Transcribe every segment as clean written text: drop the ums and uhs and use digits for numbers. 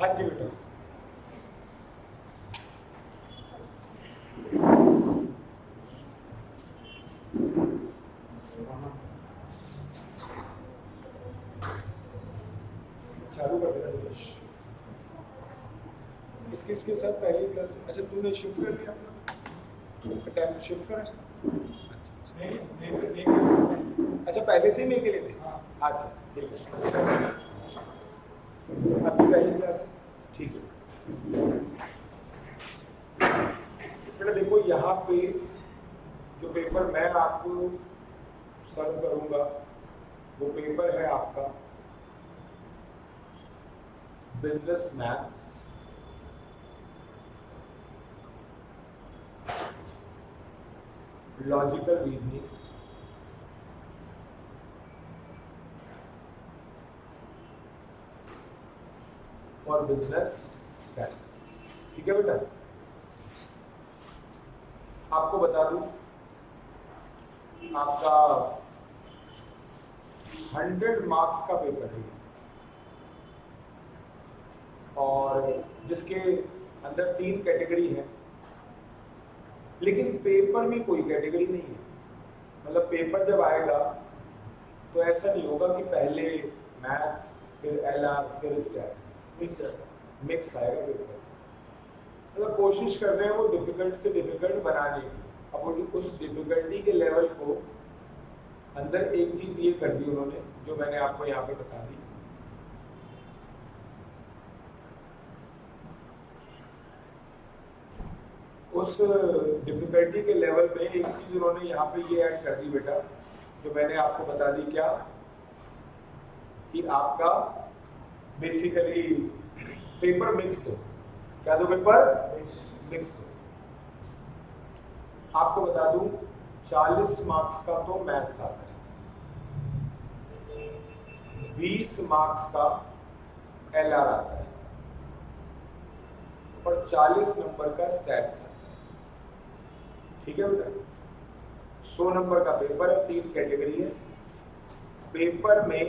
हाँ जी बेटा। चालू कर देना दिनेश। किस किस के साथ पहली क्लास? अच्छा तूने शिफ्ट कर लिया अपना टाइम शिफ्ट करा? अच्छा पहले से ही मैं के लिए थे। अच्छा ठीक है, आपकी पहली क्लास है, ठीक है बेटा। देखो यहाँ पे जो पेपर मैं आपको सर्व करूंगा वो पेपर है आपका बिजनेस मैथ्स, लॉजिकल रीजनिंग, और बिजनेस स्टैटिस्टिक्स। ठीक है बेटा। आपको बता दूं आपका 100 मार्क्स का पेपर है और जिसके अंदर 3 कैटेगरी है, लेकिन पेपर में कोई कैटेगरी नहीं है। मतलब पेपर जब आएगा तो ऐसा नहीं होगा कि पहले मैथ्स फिर एलआर फिर स्टैट्स, मिक्स आएगा पेपर। मतलब कोशिश कर रहे हैं वो डिफिकल्ट से डिफिकल्ट बनाने की। अब उस डिफिकल्टी के लेवल को अंदर एक चीज ये कर दी उन्होंने जो मैंने आपको यहाँ पे बता दी। उस डिफिकल्टी के लेवल पे एक चीज उन्होंने यहाँ पे ये ऐड कर दी बेटा, जो मैंने आपको बता दी क्या, कि आपका बेसिकली पेपर मिक्स दो। क्या दो? पेपर मिक्स दो। आपको बता दूं 40 मार्क्स का तो मैथ्स आता है, 20 मार्क्स का एलआर आता है और 40 नंबर का स्टैट्स आता है। ठीक है बेटा। 100 नंबर का पेपर है, 3 कैटेगरी है। पेपर में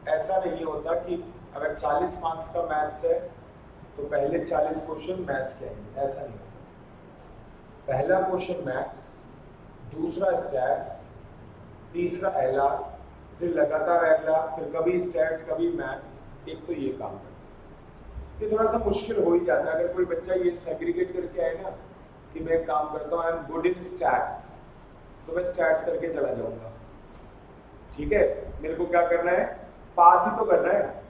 ऐसा नहीं होता कि अगर 40 मार्क्स का मैथ्स है तो पहले 40 क्वेश्चन मैथ्स के आएंगे, ऐसा नहीं होता। पहला क्वेश्चन मैथ्स, दूसरा स्टैट्स, तीसरा एलआर, फिर लगातार एलआर, फिर कभी स्टैट्स कभी मैथ्स। एक तो ये काम करता है, ये थोड़ा सा मुश्किल हो ही जाता है। अगर कोई बच्चा ये सेग्रीगेट करके आए ना कि मैं काम करता हूँ I am good in stats, तो मैं स्टैट्स करके चला जाऊंगा। ठीक है, मेरे को क्या करना है? पास ही तो करना है।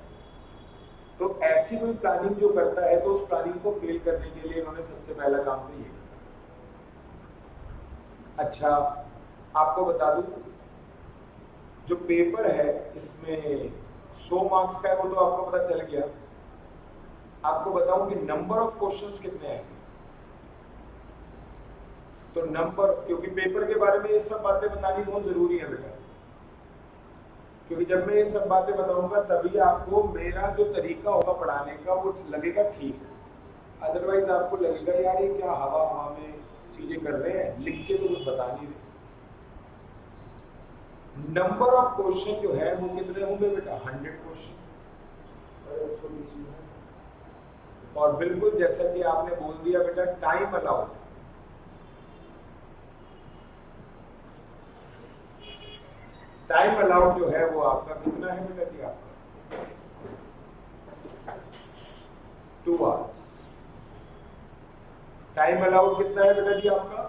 तो ऐसी कोई प्लानिंग जो करता है तो उस प्लानिंग को फेल करने के लिए इन्होंने सबसे पहला काम तो ये किया। अच्छा आपको बता दूं जो पेपर है इसमें 100 मार्क्स का है, वो तो आपको पता चल गया। आपको बताऊं कि नंबर ऑफ क्वेश्चंस कितने आएंगे। तो नंबर, क्योंकि पेपर के बारे में ये सब बातें बतानी बहुत जरूरी है बेटा, क्योंकि जब मैं ये सब बातें बताऊंगा तभी आपको मेरा जो तरीका होगा पढ़ाने का वो लगेगा ठीक। अदरवाइज आपको लगेगा यार ये क्या हवा हवा में चीजें कर रहे हैं, लिख के तो कुछ बता नहीं रहे। नंबर ऑफ क्वेश्चन जो है वो कितने होंगे बेटा? 100 क्वेश्चन। और बिल्कुल जैसा कि आपने बोल दिया बेटा, टाइम अलाउड। टाइम अलाउड जो है वो आपका कितना है बेटा जी? आपका 2 आवर्स। टाइम अलाउड कितना है बेटा जी आपका?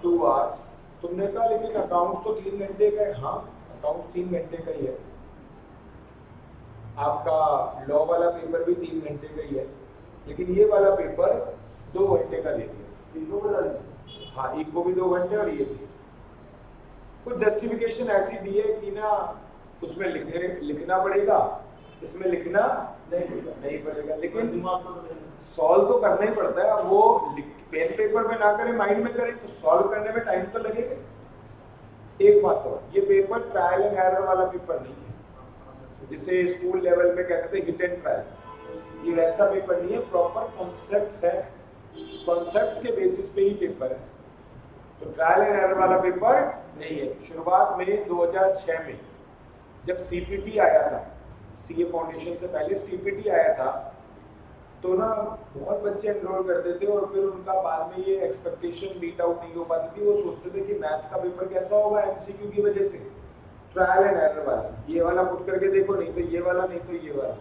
2 आवर्स। तुमने कहा लेकिन अकाउंट तो 3 घंटे का है। हाँ अकाउंट 3 घंटे का ही है, आपका लॉ वाला पेपर भी 3 घंटे का ही है, लेकिन ये वाला पेपर 2 घंटे का दे दिया। हाँ इको भी 2 घंटे और ये भी। कुछ जस्टिफिकेशन ऐसी दी है कि ना उसमें लिखना पड़ेगा, इसमें लिखना नहीं पड़ेगा, लेकिन सॉल्व तो करना ही पड़ता है। अब वो पेन पेपर में ना करें माइंड में करें तो सॉल्व करने में टाइम तो लगेगा। एक बात और, ये पेपर ट्रायल एंड एरर वाला पेपर नहीं है जिसे स्कूल लेवल में कहते थे हिट एंड ट्रायल। ये वैसा पेपर नहीं है, प्रॉपर कॉन्सेप्ट्स है, कॉन्सेप्ट्स के बेसिस पे ही पेपर है। तो ट्रायल एंड एरर वाला पेपर नहीं है। शुरुआत में 2006 में जब सीपीटी आया था, सीए फाउंडेशन से पहले सीपीटी आया था, तो ना बहुत बच्चे एनरोल करते थे और फिर उनका बाद में ये एक्सपेक्टेशन मीट आउट नहीं हो पाती थी। वो सोचते थे कि मैथ्स का पेपर कैसा होगा एमसीक्यू की वजह से, ट्रायल एंड एरर वाला, ये वाला पुट करके देखो, नहीं तो ये वाला, नहीं तो ये वाला।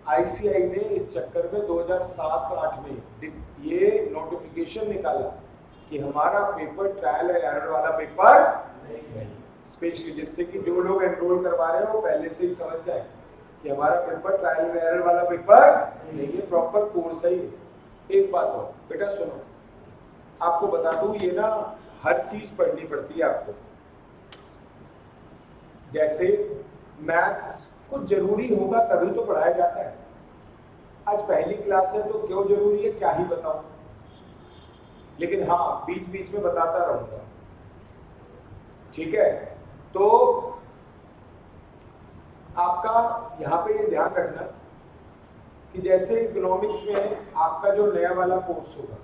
आईसीआई ने इस चक्कर में 2007-8 में ये नोटिफिकेशन निकाला कि हमारा पेपर ट्रायल एंड एरर वाला पेपर नहीं, स्पेशली जिससे कि जो लोग एनरोल करवा रहे हैं वो पहले से ही समझ जाए कि हमारा पेपर ट्रायल एंड एरर वाला पेपर नहीं है, प्रॉपर कोर्स है। एक बात और बेटा सुनो, आपको बता दूं, ये ना हर चीज पढ़नी पड़ती है आपको। जैसे मैथ्स कुछ जरूरी होगा तभी तो पढ़ाया जाता है। आज पहली क्लास है तो क्यों जरूरी है क्या ही बताऊं, लेकिन हाँ बीच बीच में बताता रहूंगा, ठीक है। तो आपका यहाँ पे ये ध्यान रखना कि जैसे इकोनॉमिक्स में आपका जो नया वाला कोर्स होगा,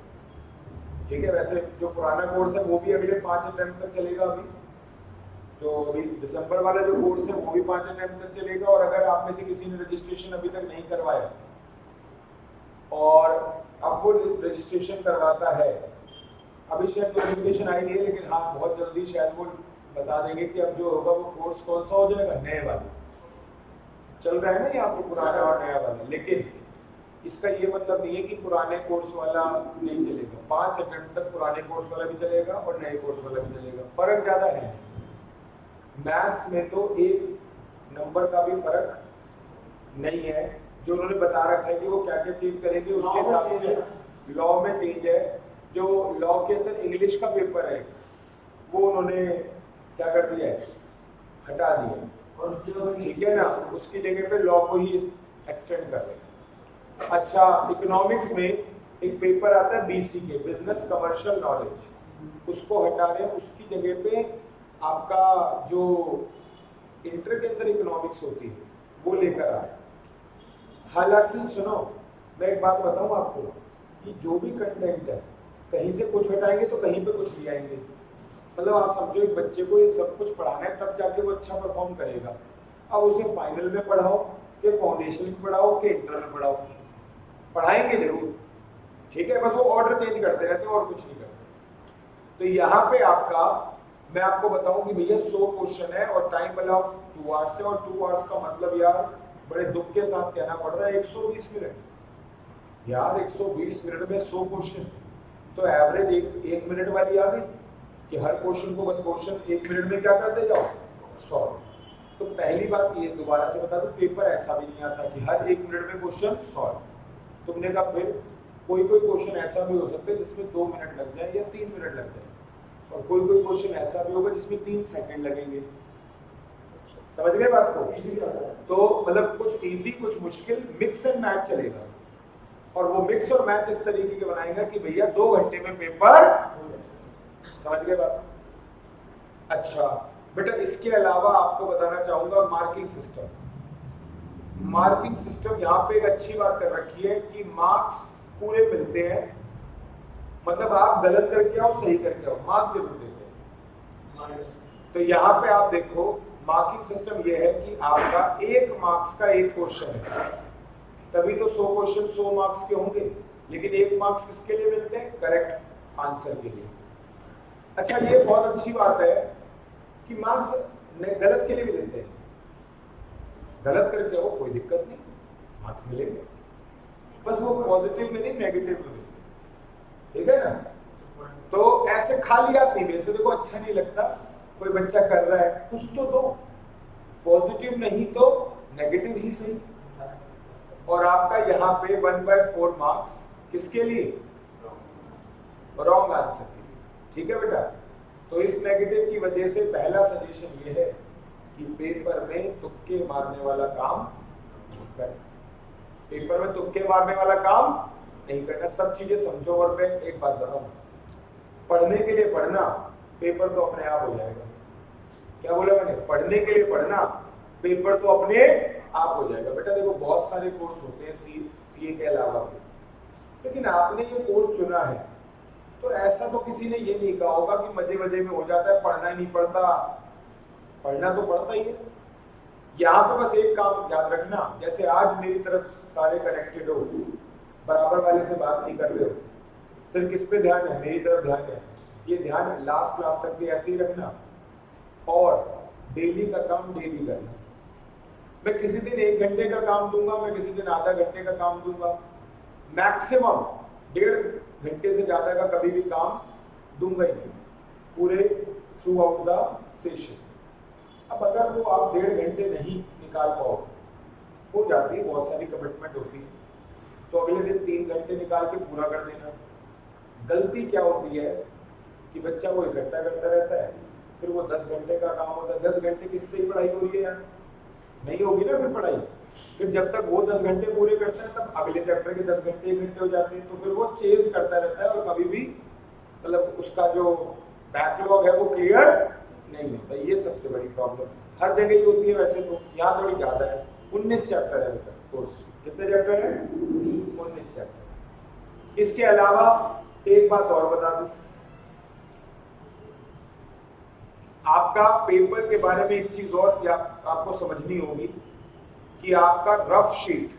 ठीक है, वैसे जो पुराना कोर्स है वो भी अगले 5 अटेम्प्ट तक चलेगा। अभी जो अभी दिसंबर वाला जो कोर्स है वो भी 5 अटेम्प्ट तक चलेगा। और अगर आप में से किसी ने रजिस्ट्रेशन अभी तक नहीं करवाया और अब वो रजिस्ट्रेशन करवाता है, अभी शायद नोटिफिकेशन आई नहीं है, लेकिन हाँ बहुत जल्दी शायद वो बता देंगे कि अब जो होगा वो कोर्स कौन सा हो जाएगा, नए वाला चल रहा है ना यहाँ पे, पुराना और नया वाला। लेकिन इसका ये मतलब नहीं है कि पुराने कोर्स वाला नहीं चलेगा, 5 अटेम्प्ट तक पुराने कोर्स वाला भी चलेगा और नए कोर्स वाला भी चलेगा। फर्क ज्यादा है मैथ्स में, तो एक नंबर का भी फर्क नहीं है। जो उन्होंने बता रखा है कि वो क्या क्या चेंज करेंगे उसके हिसाब से लॉ में चेंज है। जो लॉ के अंदर इंग्लिश का पेपर है वो उन्होंने क्या कर दिया है, हटा दिया, ठीक है ना, उसकी जगह पे लॉ को ही एक्सटेंड कर रहे हैं। अच्छा, इकोनॉमिक्स में एक पेपर आता है बीसी के, बिजनेस कमर्शियल नॉलेज, उसको हटा रहे हैं, उसकी जगह पे आपका जो इंटर के अंदर इकोनॉमिक्स होती है वो लेकर आ रहे हैं। हालांकि सुनो, मैं एक बात बताऊं आपको कि जो भी कंटेंट है कहीं से कुछ हटाएंगे तो कहीं पे कुछ ले आएंगे। मतलब आप समझो एक बच्चे को ये सब कुछ पढ़ाना है तब जाके वो अच्छा परफॉर्म करेगा। अब उसे फाइनल में पढ़ाओ कि फाउंडेशन में पढ़ाओ कि इंटर में पढ़ाओ, पढ़ाएंगे जरूर, ठीक है, बस वो ऑर्डर चेंज करते रहते हैं और कुछ नहीं करते। तो यहाँ पे आपका मैं आपको बताऊं कि भैया 100 क्वेश्चन है और टाइम अलाउ 2 आवर्स है, और 2 आवर्स का मतलब यार बड़े दुख के साथ कहना पड़ रहा है 120 मिनट। यार 120 मिनट में 100 क्वेश्चन, तो एवरेज एक मिनट वाली आ गई कि हर क्वेश्चन को बस क्वेश्चन 1 मिनट में क्या करते जाओ, सॉल्व। तो पहली बात ये दोबारा से बता दूं, पेपर ऐसा भी नहीं आता कि हर 1 मिनट में क्वेश्चन सॉल्व। तुमने कहा फिर कोई क्वेश्चन ऐसा भी हो सकता है जिसमें 2 मिनट लग जाए या 3 मिनट लग जाए, और कोई क्वेश्चन ऐसा भी होगा जिसमें 3 सेकंड लगेंगे। समझ गए बात को? तो मतलब कुछ इजी कुछ मुश्किल, मिक्स एंड मैच चलेगा। और वो मिक्स और मैच इस तरीके के बनाएगा कि भैया 2 घंटे में पेपर, समझ गए बात? अच्छा बेटा, इसके अलावा आपको बताना चाहूंगा मार्किंग सिस्टम। मार्किंग सिस्टम यहाँ पे एक अच्छी बात कर रखी है कि मार्क्स पूरे मिलते हैं, मतलब आप गलत करके आओ सही करके आओ मार्क्स जरूर देते हैं। तो यहाँ पे आप देखो मार्किंग सिस्टम ये है कि आपका 1 मार्क्स का 1 क्वेश्चन है, तभी तो 100 क्वेश्चन 100 मार्क्स के होंगे, लेकिन 1 मार्क्स किसके लिए मिलते हैं? करेक्ट आंसर के लिए। अच्छा, ये बहुत अच्छी बात है कि मार्क्स गलत के लिए भी देते हैं, गलत करके आओ कोई दिक्कत नहीं, मार्क्स मिलेंगे, बस वो पॉजिटिव में नहीं नेगेटिव में, ठीक है ना। तो ऐसे खाली हाथ नहीं भेजते, देखो अच्छा नहीं लगता कोई बच्चा कर रहा है, कुछ तो दो, पॉजिटिव नहीं तो नेगेटिव ही सही। और आपका यहाँ पे 1/4 मार्क्स किसके लिए? रॉन्ग आंसर के लिए, ठीक है बेटा। तो इस नेगेटिव की वजह से पहला सजेशन ये है कि पेपर में तुक्के मारने वाला काम नहीं करना, पेपर में तुक्के मारने वाला काम नहीं करना, सब चीजें समझो। और मैं एक बात बताऊं, पढ़ने के लिए पढ़ना, पेपर तो अपने आप हो जाएगा। क्या बोला मैंने? पढ़ने के लिए पढ़ना, पेपर तो अपने आप हो जाएगा। बेटा देखो बहुत सारे कोर्स होते हैं सीए के अलावा भी, लेकिन आपने ये कोर्स चुना है तो ऐसा तो किसी ने ये नहीं कहा होगा कि मजे मजे में हो जाता है, पढ़ना ही नहीं पड़ता, पढ़ना तो पड़ता ही है। यहाँ पे बस एक काम याद रखना, जैसे आज मेरी तरफ सारे कनेक्टेड हो, बराबर वाले से बात नहीं कर रहे हो, सिर्फ किस पे ध्यान है, मेरी तरफ ध्यान है, ये ध्यान लास्ट क्लास तक भी ऐसे ही रखना। और डेली का काम डेली करना। मैं किसी दिन 1 घंटे का काम दूंगा, मैं किसी दिन आधा घंटे का काम दूंगा, मैक्सिमम 1.5 घंटे से ज्यादा का कभी भी काम दूंगा ही नहीं पूरे थ्रू आउट द सेशन। अब अगर वो आप 1.5 घंटे नहीं निकाल पाओ, हो जाती है, बहुत सारी कमिटमेंट होती है, तो अगले दिन 3 घंटे निकाल के पूरा कर देना। गलती क्या होती है कि बच्चा वो इकट्ठा करता रहता है, फिर वो 10 घंटे का काम होता है, 10 घंटे किससे ही पढ़ाई हो रही है यार, नहीं होगी ना फिर पढ़ाई। फिर जब तक वो 10 घंटे पूरे करता है तब अगले चैप्टर के 10 घंटे 1 घंटे हो जाते हैं, तो फिर वो चेज करता रहता है और कभी भी मतलब उसका जो बैकलॉग है वो क्लियर नहीं होता। ये सबसे बड़ी प्रॉब्लम हर जगह ही होती है, वैसे तो यहाँ थोड़ी ज्यादा है। 19 चैप्टर है अभी तक कोर्स, कितने चैप्टर है? 19 चैप्टर। इसके अलावा एक बात और बता दूं, आपका पेपर के बारे में एक चीज और आपको समझनी होगी कि आपका रफ शीट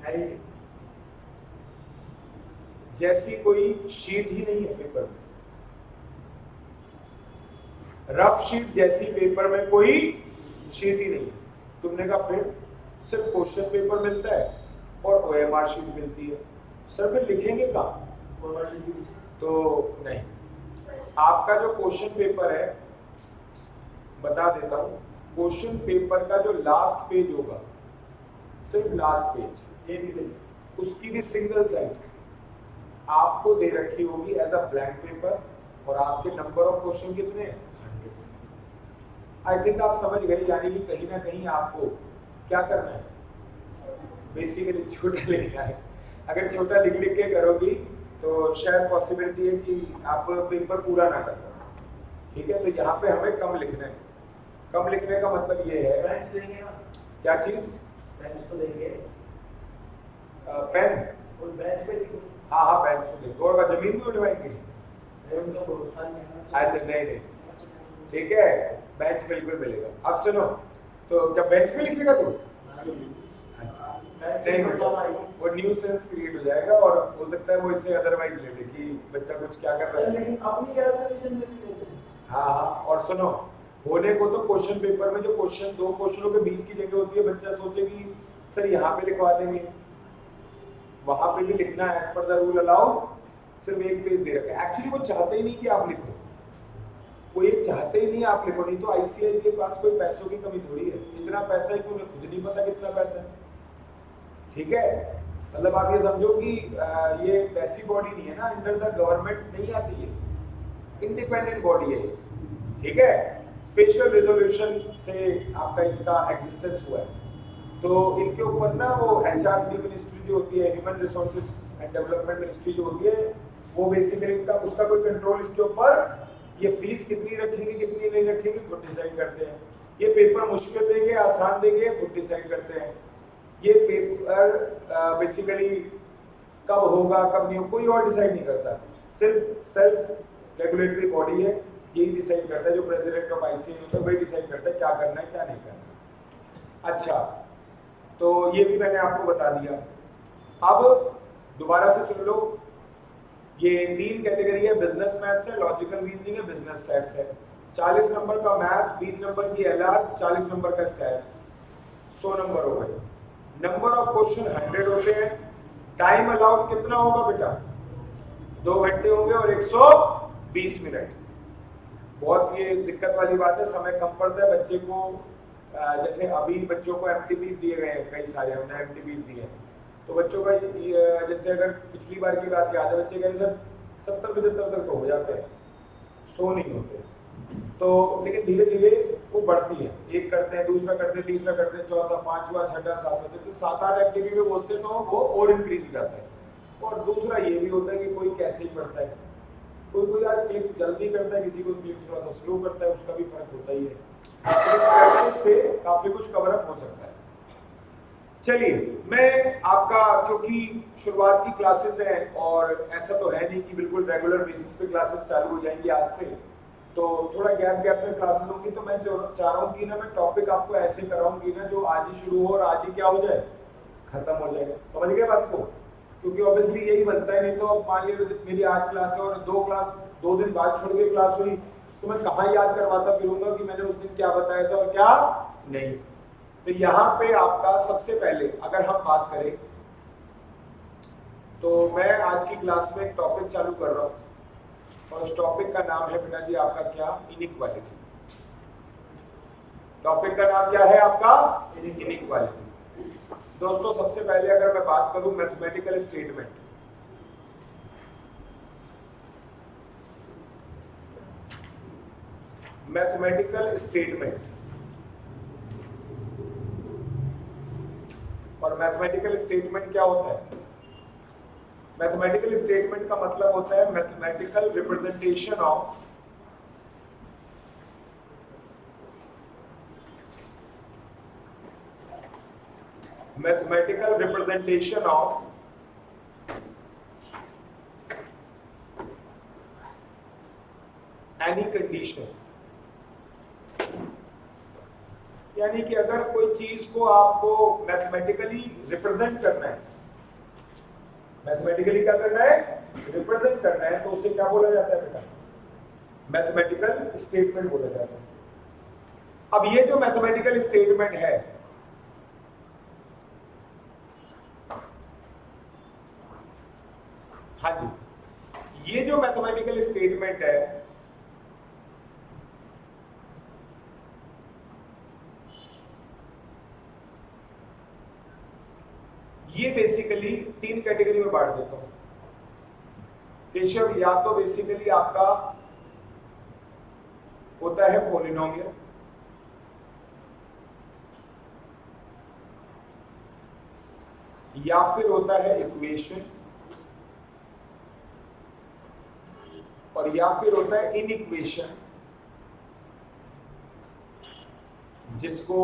है जैसी कोई शीट ही नहीं है पेपर में। रफ शीट जैसी पेपर में कोई शीट ही नहीं है। तुमने कहा फिर सिर्फ क्वेश्चन पेपर मिलता है और OMR शीट मिलती है, सर फिर लिखेंगे कहाँ? तो नहीं, आपका जो क्वेश्चन पेपर है बता देता हूं, क्वेश्चन पेपर का जो लास्ट पेज होगा, सिर्फ लास्ट पेज, उसकी भी सिंगल साइड आपको दे रखी होगी एज अ ब्लैंक पेपर, और आपके नंबर ऑफ क्वेश्चन कितने हैं? 100। आई थिंक आप समझ गए, यानी कि कहीं ना कहीं आपको क्या करना है, बेसिकली छोटा लिखना है। अगर छोटा लिख लिख के करोगी तो शायद पॉसिबिलिटी है कि आप पेपर पूरा ना कर पाओ, ठीक है? तो यहाँ पे हमें कम लिखना है। कम लिखने का मतलब ये है, बेंच देंगे ना, क्या चीज? बेंच तो देंगे, पेन और बेंच पे लिखो। हाँ हाँ बेंच पे देंगे, और जमीन में उठवाएंगे? उनका भरोसा नहीं है। अच्छा नहीं नहीं, ठीक है, बेंच बिल्कुल मिलेगा। अब सुनो, तो क्या बेंच पे लिखेगा तू? नहीं बेटा, वो न्यूसेंस क्रिएट हो जाएगा, और हो सकता है वो इसे अदरवाइज ले ले कि बच्चा कुछ क्या कर रहा है। लेकिन अपनी कैलकुलेशन में भी लेते हैं। हाँ हाँ, और सुनो, होने को तो क्वेश्चन पेपर में जो क्वेश्चन, 2 क्वेश्चनों के बीच की जगह होती है, बच्चा सोचेगी सर यहाँ पे लिखवा देंगे, वहां पे भी लिखना है as per the rule allow, सिर्फ 1 पेज दे रखा है। एक्चुअली वो चाहते ही नहीं कि आप लिखो, वो ये चाहते ही नहीं आप लिखो, नहीं तो ICAI के पास कोई पैसों की कमी थोड़ी है, इतना पैसा है कि उन्हें खुद नहीं पता कितना पैसा है, ठीक है? मतलब आप ये समझो कि ये वैसी बॉडी नहीं है ना, अंडर द गवर्नमेंट नहीं आती है, इंडिपेंडेंट बॉडी है ये, ठीक है? स्पेशल रेजोल्यूशन से आपका इसका एग्जिस्टेंस हुआ है, तो इनके ऊपर ना वो HRD मिनिस्ट्री जो होती है, human resources and development ministry जो होती है, वो बेसिकली उसका कोई कंट्रोल इसके ऊपर, ये फीस कितनी रखेंगे कितनी नहीं रखेंगे खुद डिसाइड करते हैं, ये पेपर मुश्किल देंगे आसान देंगे खुद डिसाइड करते हैं, ये पेपर बेसिकली कब होगा कब नहीं होगा कोई और डिसाइड नहीं करता, सिर्फ सेल्फ रेगुलेटरी बॉडी है, यही डिसाइड करता है, जो प्रेसिडेंट ऑफ ICAI होता है वही डिसाइड करता है क्या करना है क्या नहीं करना। अच्छा, तो ये भी मैंने आपको बता दिया। अब दोबारा से सुन लो, ये 3 कैटेगरी है, बिजनेस मैथ्स है, लॉजिकल रीजनिंग है, बिजनेस स्टैट्स है। 40 नंबर का मैथ्स, 20 नंबर की LR, 40 नंबर का स्टैट्स, 100 नंबर हो गए। नंबर ऑफ क्वेश्चन 100 होते हैं। टाइम अलाउड कितना होगा बेटा? 2 घंटे होंगे और 120 मिनट। बहुत ये दिक्कत वाली बात है, समय कम पड़ता है बच्चे को। जैसे अभी बच्चों को MTPs दिए गए हैं, कई सारे हमने MTPs दिए हैं, तो बच्चों का जैसे अगर पिछली बार की बात याद है, बच्चे कह रहे सर 70-75 तक तो हो जाते हैं, 100 नहीं होते, तो लेकिन धीरे धीरे वो बढ़ती है, एक करते हैं, दूसरा करते हैं, तीसरा करते हैं, चौथा, पांचवा, छठा, सातवां, तो 7-8 एक्टिविटी में पहुंचते तो वो और इंक्रीज हो जाता है। और दूसरा ये भी होता है कि कोई कैसे ही पढ़ता है, कोई यार क्लिक जल्दी करता है, किसी को क्लिक थोड़ा सा स्लो करता है, उसका भी फर्क होता ही है। प्रैक्टिस से काफी कुछ कवर अप हो सकता है। चलिए, मैं आपका, क्योंकि शुरुआत की क्लासेस हैं और ऐसा तो है नहीं कि बिल्कुल रेगुलर बेसिस पे क्लासेस चालू हो जाएंगी आज से, तो थोड़ा गैप में क्लासेस होंगी, तो मैं चाह रहा हूँ कि ना मैं टॉपिक आपको ऐसे कराऊंगी ना जो आज ही शुरू हो और आज ही क्या हो जाए, खत्म हो जाए। समझ गए बात को? क्योंकि ऑब्वियसली यही बनता है, नहीं तो अब मान लीजिए मेरी आज क्लास है और 2 दिन बाद छोड़ के क्लास हुई, तो मैं कहाँ याद करवाता फिरूंगा कि मैंने उस दिन क्या बताया था और क्या नहीं। तो यहाँ पे आपका सबसे पहले अगर हम बात करें तो मैं आज की क्लास में एक टॉपिक चालू कर रहा हूँ और उस टॉपिक का नाम है बेटा जी आपका क्या, इनइक्वालिटी। टॉपिक का नाम क्या है आपका, इनइक्वालिटी। दोस्तों सबसे पहले अगर मैं बात करूं मैथमेटिकल स्टेटमेंट, और मैथमेटिकल स्टेटमेंट क्या होता है? मैथमेटिकल स्टेटमेंट का मतलब होता है mathematical representation of any condition. यानी कि अगर कोई चीज को आपको मैथमेटिकली रिप्रेजेंट करना है, मैथमेटिकली क्या करना है, रिप्रेजेंट करना है, तो उसे क्या बोला जाता है बेटा, मैथमेटिकल स्टेटमेंट बोला जाता है। अब ये जो मैथमेटिकल स्टेटमेंट है, हाँ जी, ये जो मैथमेटिकल स्टेटमेंट है ये बेसिकली 3 कैटेगरी में बांट देता हूं केशव। या तो बेसिकली आपका होता है पॉलिनोमियल, या फिर होता है इक्वेशन, और या फिर होता है इनइक्वेशन, जिसको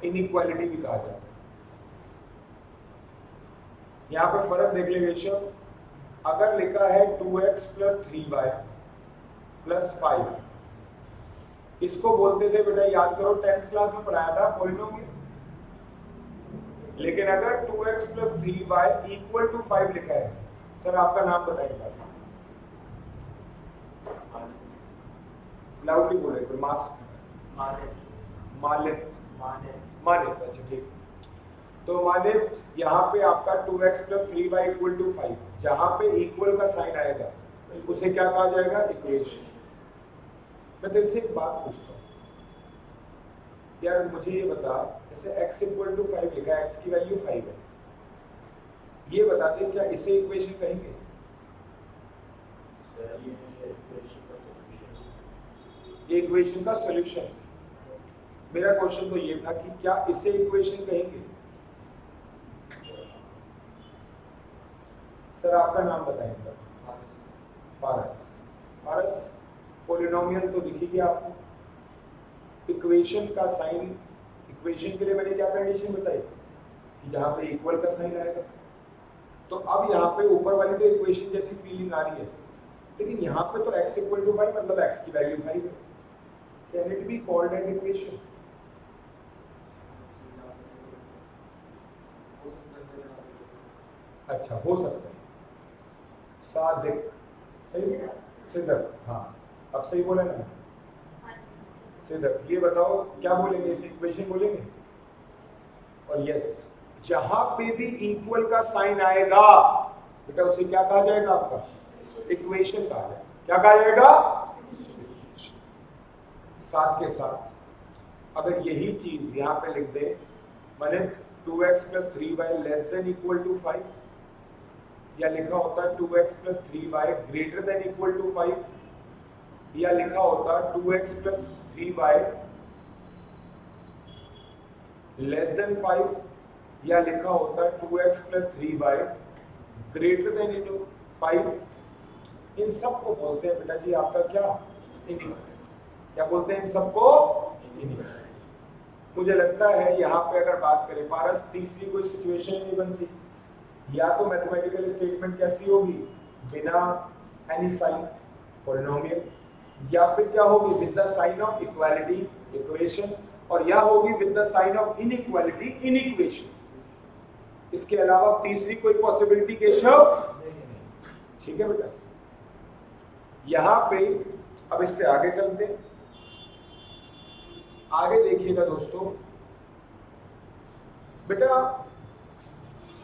इनइक्वालिटी भी कहा जाता है। यहां पे फर्क देख ले केशव, अगर लिखा है 2x + 3y + 5, इसको बोलते थे बेटा, याद करो 10th क्लास में पढ़ाया था, पॉलिनोमियल। लेकिन अगर 2x + 3y = 5 लिखा है, सर आपका नाम बताइए, लाउडली बोले, कोई मास्क, मालिक, अच्छा ठीक। तो मालिक यहाँ पे आपका 2x + 3y = 5, जहां पे इक्वल का साइन आएगा उसे क्या कहा जाएगा, इक्वेशन। मैं तेरे से एक बात पूछता हूँ यार, मुझे ये बता, जैसे x = 5 लिखा है, x की वैल्यू 5 है, ये बता दे क्या इसे इक्वेशन कहेंगे? ये इक्वेशन का सॉल्यूशन। मेरा क्वेश्चन तो ये था कि क्या इसे इक्वेशन कहेंगे? सर आपका नाम बताएंगे। पारस। पॉलिनोमियल तो दिखी गया आपको। इक्वेशन का साइन, इक्वेशन के लिए मैंने क्या कंडीशन बताई कि जहां पे इक्वल का साइन आएगा। तो अब यहाँ पे ऊपर वाली तो इक्वेशन जैसी फीलिंग आ रही है, लेकिन यहाँ पे तो x = 5 मतलब x की वैल्यू 5 है। Can it be called as equation? अच्छा, हो सकता है। सादिक, सही है, सिदक, हाँ अब सही बोला ना, सिदक। ये बताओ क्या बोलेंगे, इस इक्वेशन बोलेंगे? और यस, जहां पे भी इक्वल का साइन आएगा बेटा उसे क्या कहा जाएगा, आपका इक्वेशन कहा जाएगा। क्या कहा जाएगा? साथ के साथ अगर यही चीज यहाँ पे लिख दे, माने 2x + 3y <= 5, या लिखा होता 2x + 3y <= 5, या लिखा होता 2x + 3y <5, या लिखा होता 2x + 3y <= 5, इन सबको बोलते हैं बेटा जी आपका क्या, इनइक्वालिटी। क्या बोलते हैं इन सबको? इनइक्वालिटी। मुझे लगता है यहाँ पे अगर बात करें पारस, तीसरी कोई सिचुएशन नहीं बनती। या तो मैथमेटिकल स्टेटमेंट कैसी होगी, बिना एनी साइन, पॉलिनोमियल, या फिर क्या होगी with the sign of equality equation, और या होगी with the sign of inequality inequation. इसके अलावा तीसरी कोई पॉसिबिलिटी केशव? ठीक है बेटा। यहां पे अब इससे आगे चलते, आगे देखिएगा दोस्तों बेटा,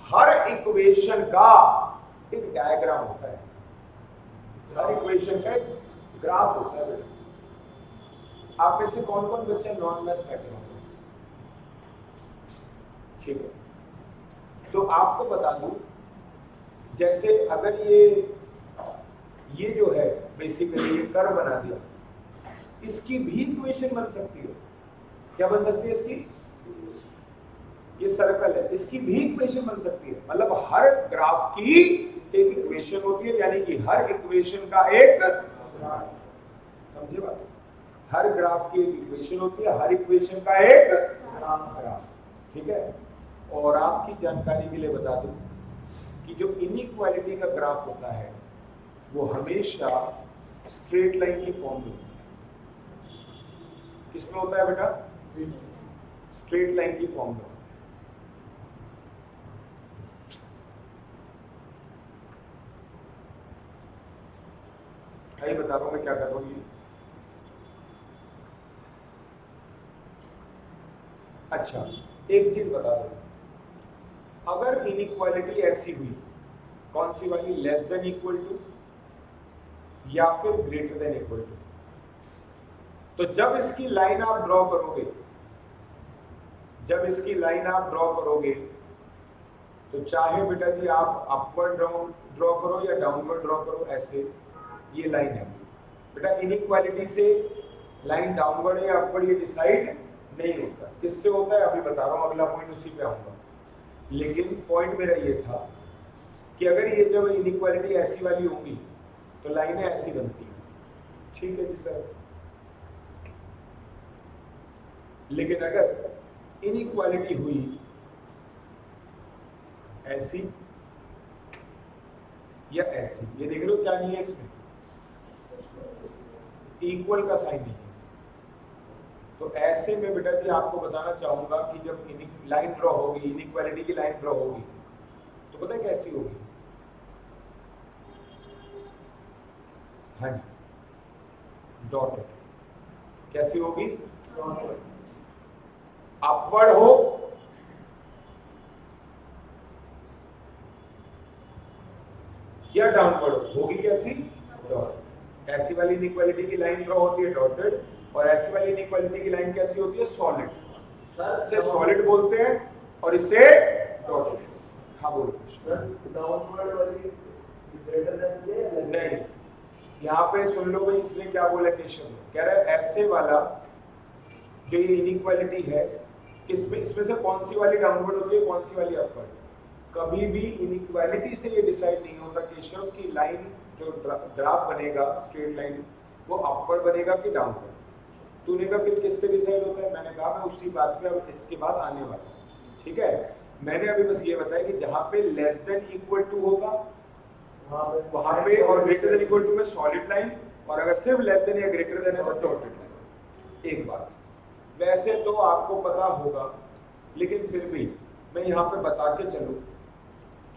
हर इक्वेशन का एक डायग्राम होता है, हर इक्वेशन का एक ग्राफ होता है बेटा। आप में से कौन कौन बच्चा नॉन मैथ्स बैठे होंगे? ठीक है, तो आपको बता दूं, जैसे अगर ये जो है बेसिकली ये कर्व बना दिया, इसकी भी इक्वेशन बन सकती है। क्या बन सकती है इसकी? ये सर्कल है, इसकी भी इक्वेशन बन सकती है। मतलब हर ग्राफ की एक इक्वेशन होती है, यानी कि हर इक्वेशन का एक, समझे बात? हर ग्राफ की एक इक्वेशन होती है, हर इक्वेशन का एक ग्राफ। ठीक है, और आपकी जानकारी के लिए बता दूं कि जो इनइक्वालिटी का ग्राफ होता है वो हमेशा स्ट्रेट लाइन की फॉर्म में होता है। किसमें होता है बेटा? स्ट्रेट लाइन की फॉर्म में। बता रहा हूं मैं क्या कर रहा हूं ये। अच्छा, एक चीज बता दो, अगर इनइक्वालिटी ऐसी हुई, कौन सी वाली? लेस देन इक्वल टू या फिर ग्रेटर देन इक्वल टू, तो जब इसकी लाइन आप ड्रॉ करोगे, जब इसकी लाइन आप ड्रॉ करोगे तो चाहे बेटा जी आप अपवर्ड ड्रॉ करो या डाउनवर्ड ड्रॉ करो, ऐसे ये लाइन है बेटा। इनइक्वालिटी से लाइन डाउनवर्ड है या अपवर्ड ये डिसाइड नहीं होता। किससे होता है अभी बता रहा हूं, अगला पॉइंट उसी पे आऊंगा। लेकिन पॉइंट मेरा ये था कि अगर ये जब इनइक्वालिटी ऐसी वाली होगी तो लाइनें ऐसी बनती हैं। ठीक है जी सर। लेकिन अगर इनइक्वालिटी हुई ऐसी या ऐसी, ये देख रहे हो क्या नहीं है इसमें? इक्वल का साइन नहीं है। तो ऐसे में बेटा जी आपको बताना चाहूंगा कि जब लाइन ड्रॉ होगी, इनइक्वालिटी की लाइन ड्रॉ होगी, तो पता है कैसी होगी? हाँ जी, डॉटेड। कैसी होगी? अपवर्ड हो या डाउनवर्ड होगी, कैसी? डॉट। ऐसी वाली इनइक्वालिटी की लाइन ड्रॉ होती है डॉटेड, और ऐसी वाली इनइक्वालिटी की लाइन कैसी होती है? सॉलिड। इसे सॉलिड बोलते हैं और इसे डॉटेड। हाँ बोलो। डाउनवर्ड वाली ग्रेटर देन नहीं, यहाँ पे सुन लो भाई, इसने क्या बोला केशव? कह रहा है ऐसे वाला जो ये इनइक्वालिटी है, इसमें से कौन सी वाली डाउनवर्ड होती है, कौन सी वाली अपवर्ड? कभी भी इनइक्वालिटी से ये डिसाइड नहीं होता केशव की लाइन जो ग्राफ बनेगा स्ट्रेट लाइन वो अपवर्ड बनेगा कि डाउनवर्ड। तूने कहा फिर किससे डिसाइड होता है? मैंने कहा मैं उसी बात पे अब इसके बाद आने वाला हूँ। ठीक है, मैंने अभी बस ये बताया कि जहाँ पे लेस देन इक्वल टू होगा वहां पे, और ग्रेटर देन इक्वल टू में सॉलिड लाइन, और अगर सिर्फ लेस देन या ग्रेटर देन है तो डॉटेड लाइन। एक बात वैसे तो आपको पता होगा, लेकिन फिर भी मैं यहाँ पे बता के चलूं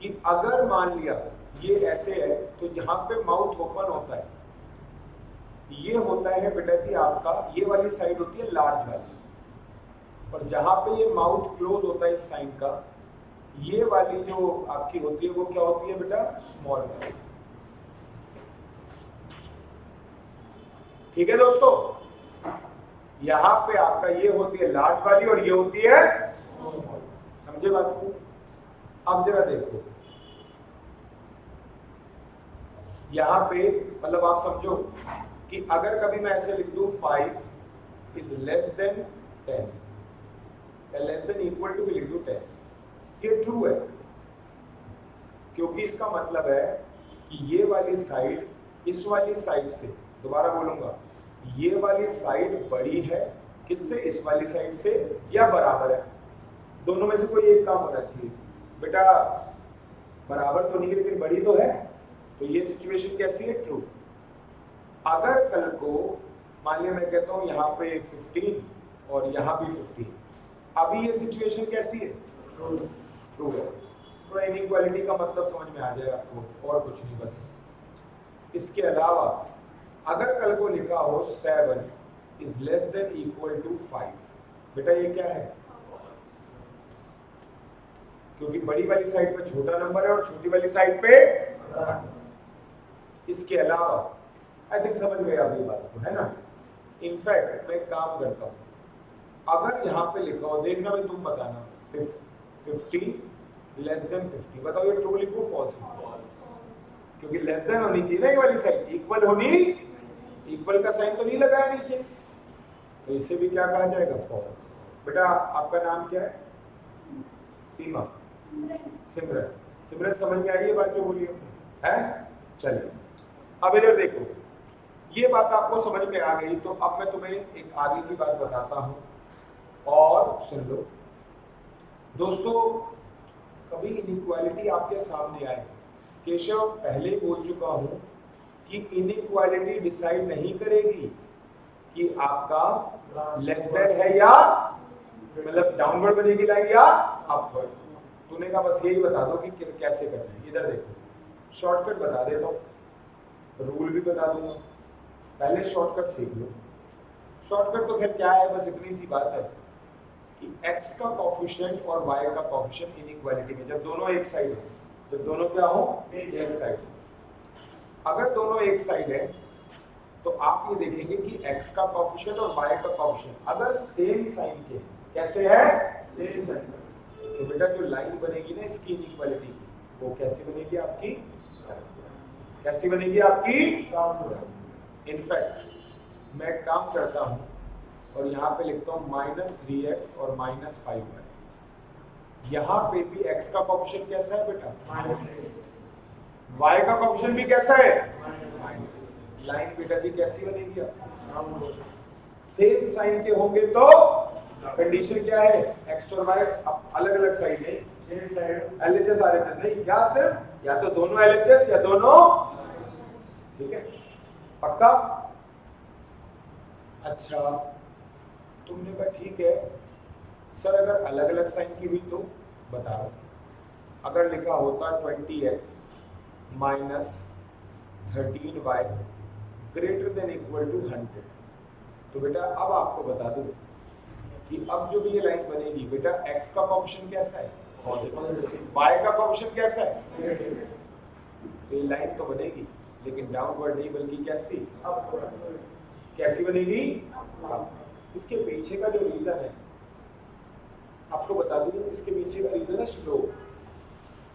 कि अगर मान लिया ये ऐसे है तो जहां पे माउथ ओपन होता है ये होता है बेटा जी आपका, ये वाली साइड होती है लार्ज वाली, और जहां पे ये माउथ क्लोज होता है इस साइड का, ये वाली जो आपकी होती है वो क्या होती है बेटा? स्मॉल वाली। ठीक है दोस्तों, यहां पे आपका ये होती है लार्ज वाली और ये होती है स्मॉल। समझे बात को? अब जरा देखो यहां पे, मतलब आप समझो कि अगर कभी मैं ऐसे लिख दूं 5 इज लेस देन 10 या लेस देन इक्वल टू भी लिख दूं 10, ये ट्रू है क्योंकि इसका मतलब है कि ये वाली साइड इस वाली साइड से, दोबारा बोलूंगा, ये वाली साइड बड़ी है किससे? इस वाली साइड से, या बराबर है। दोनों में से कोई एक काम होना चाहिए बेटा। बराबर तो नहीं लेकिन बड़ी तो है, तो ये सिचुएशन कैसी है? ट्रू। अगर कल को मान लिया मैं कहता हूं यहाँ पे 15 और यहाँ भी 15, अभी ये सिचुएशन कैसी है? ट्रू है। तो इनइक्वालिटी का मतलब समझ में आ जाएगा आपको, और कुछ नहीं बस। इसके अलावा अगर कल को लिखा हो 7 is less than equal to 5, बेटा ये क्या है? क्योंकि बड़ी वाली साइड पे छोटा नंबर है और छोटी वाली साइड पे। इसके अलावा आई थिंक समझ गए आप ये बात को, है ना? इनफैक्ट मैं काम करता हूं, अगर यहाँ पे लिखा हो, देखना भाई तुम बताना, 50 लेस देन 50, बताओ ये ट्रू लिखो फॉल्स लिखो? क्योंकि लेस देन होनी चाहिए ना ये वाली साइड, इक्वल होनी, इक्वल का साइन तो नहीं लगाया नीचे, तो इसे भी क्या कहा जाएगा? फॉल्स। बेटा आपका नाम क्या है? सीमा, सिमरन। सिमरन समझ में आई ये बात जो बोली है? चलिए अब इधर देखो, ये बात आपको समझ में आ गई, तो अब मैं तुम्हें एक आगे की बात बताता हूं और सुन लो। दोस्तों कभी इनइक्वालिटी आपके सामने आए, केशव पहले ही बोल चुका हूं कि इनइक्वालिटी डिसाइड नहीं करेगी कि आपका लेस देन है या मतलब डाउनवर्ड बनेगी लाइन या अपवर्ड। तूने कहा बस यही बता दो कि कैसे करना है। इधर देखो, शॉर्टकट बता देता हूं, रूल भी बता दूंगा, पहले शॉर्टकट सीख लो। शॉर्टकट तो खैर क्या है, बस इतनी सी बात है कि x का कोफिशिएंट और y का कोफिशिएंट इनइक्वालिटी में जब दोनों एक साइड हो, जब दोनों क्या हो? एक साइड। अगर दोनों एक साइड है तो आप ये देखेंगे कि x का कोफिशिएंट और y का कोफिशिएंट अगर सेम साइन के, कैसे है? सेम साइन, तो बेटा जो लाइन बनेगी ना इसकी इनइक्वालिटी की, वो कैसे बनेगी आपकी? कैसी बनेगी आपकी? इनफैक्ट मैं काम करता हूं और यहाँ पे लिखता हूँ -3x और -5y। यहाँ पे भी x का कोफिशिएंट कैसा है बेटा? y का कोफिशिएंट भी कैसा है? लाइन बेटा जी कैसी बनेगी आपकी? सेम साइन के होंगे तो कंडीशन क्या है? x और y अलग अलग साइड है, LHS RHS नहीं, या सिर्फ या तो दोनों LHS या दोनों, ठीक है? पक्का? अच्छा तुमने कहा ठीक है सर, अगर अलग अलग साइन की हुई तो बताओ। अगर लिखा होता 20x minus 13y greater than equal to 100, तो बेटा अब आपको बता दूं कि अब जो भी ये लाइन बनेगी बेटा, x का कोफिशिएंट कैसा है? पॉजिटिव। y का कोफिशिएंट कैसा है? तो ये लाइन तो बनेगी लेकिन डाउनवर्ड नहीं, बल्कि कैसी? अपवर्ड। कैसी बनेगी? इसके पीछे का जो रीजन है आपको बता दूं, इसके पीछे का रीजन है स्लो।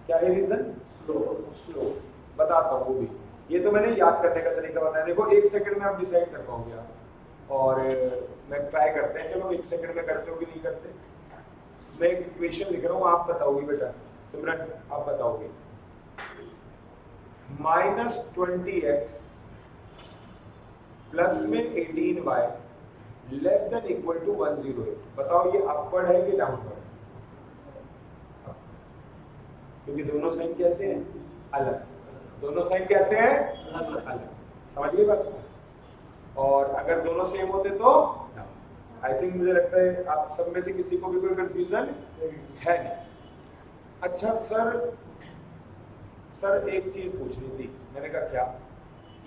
क्या है रीजन? स्लो बताता हूँ वो भी। ये तो मैंने याद करने का तरीका बताया, देखो 1 सेकंड में आप डिसाइड कर पाओगे आप, और मैं ट्राई करते हैं, चलो 1 सेकंड में करते हो कि नहीं करते। मैं एक इक्वेशन लिख रहा हूँ, आप बताओगे बेटा, सिमरन आप बताओगे। -20x प्लस में 18y less than equal to 108, बताओ ये अपवर्ड है कि डाउनवर्ड? क्योंकि दोनों साइन कैसे हैं? अलग। दोनों साइन कैसे हैं? अलग। समझ गए बात? और अगर दोनों सेम होते तो आई थिंक, मुझे लगता है आप सब में से किसी को भी कोई कंफ्यूजन है नहीं। अच्छा सर एक चीज पूछनी थी। मैंने कहा क्या?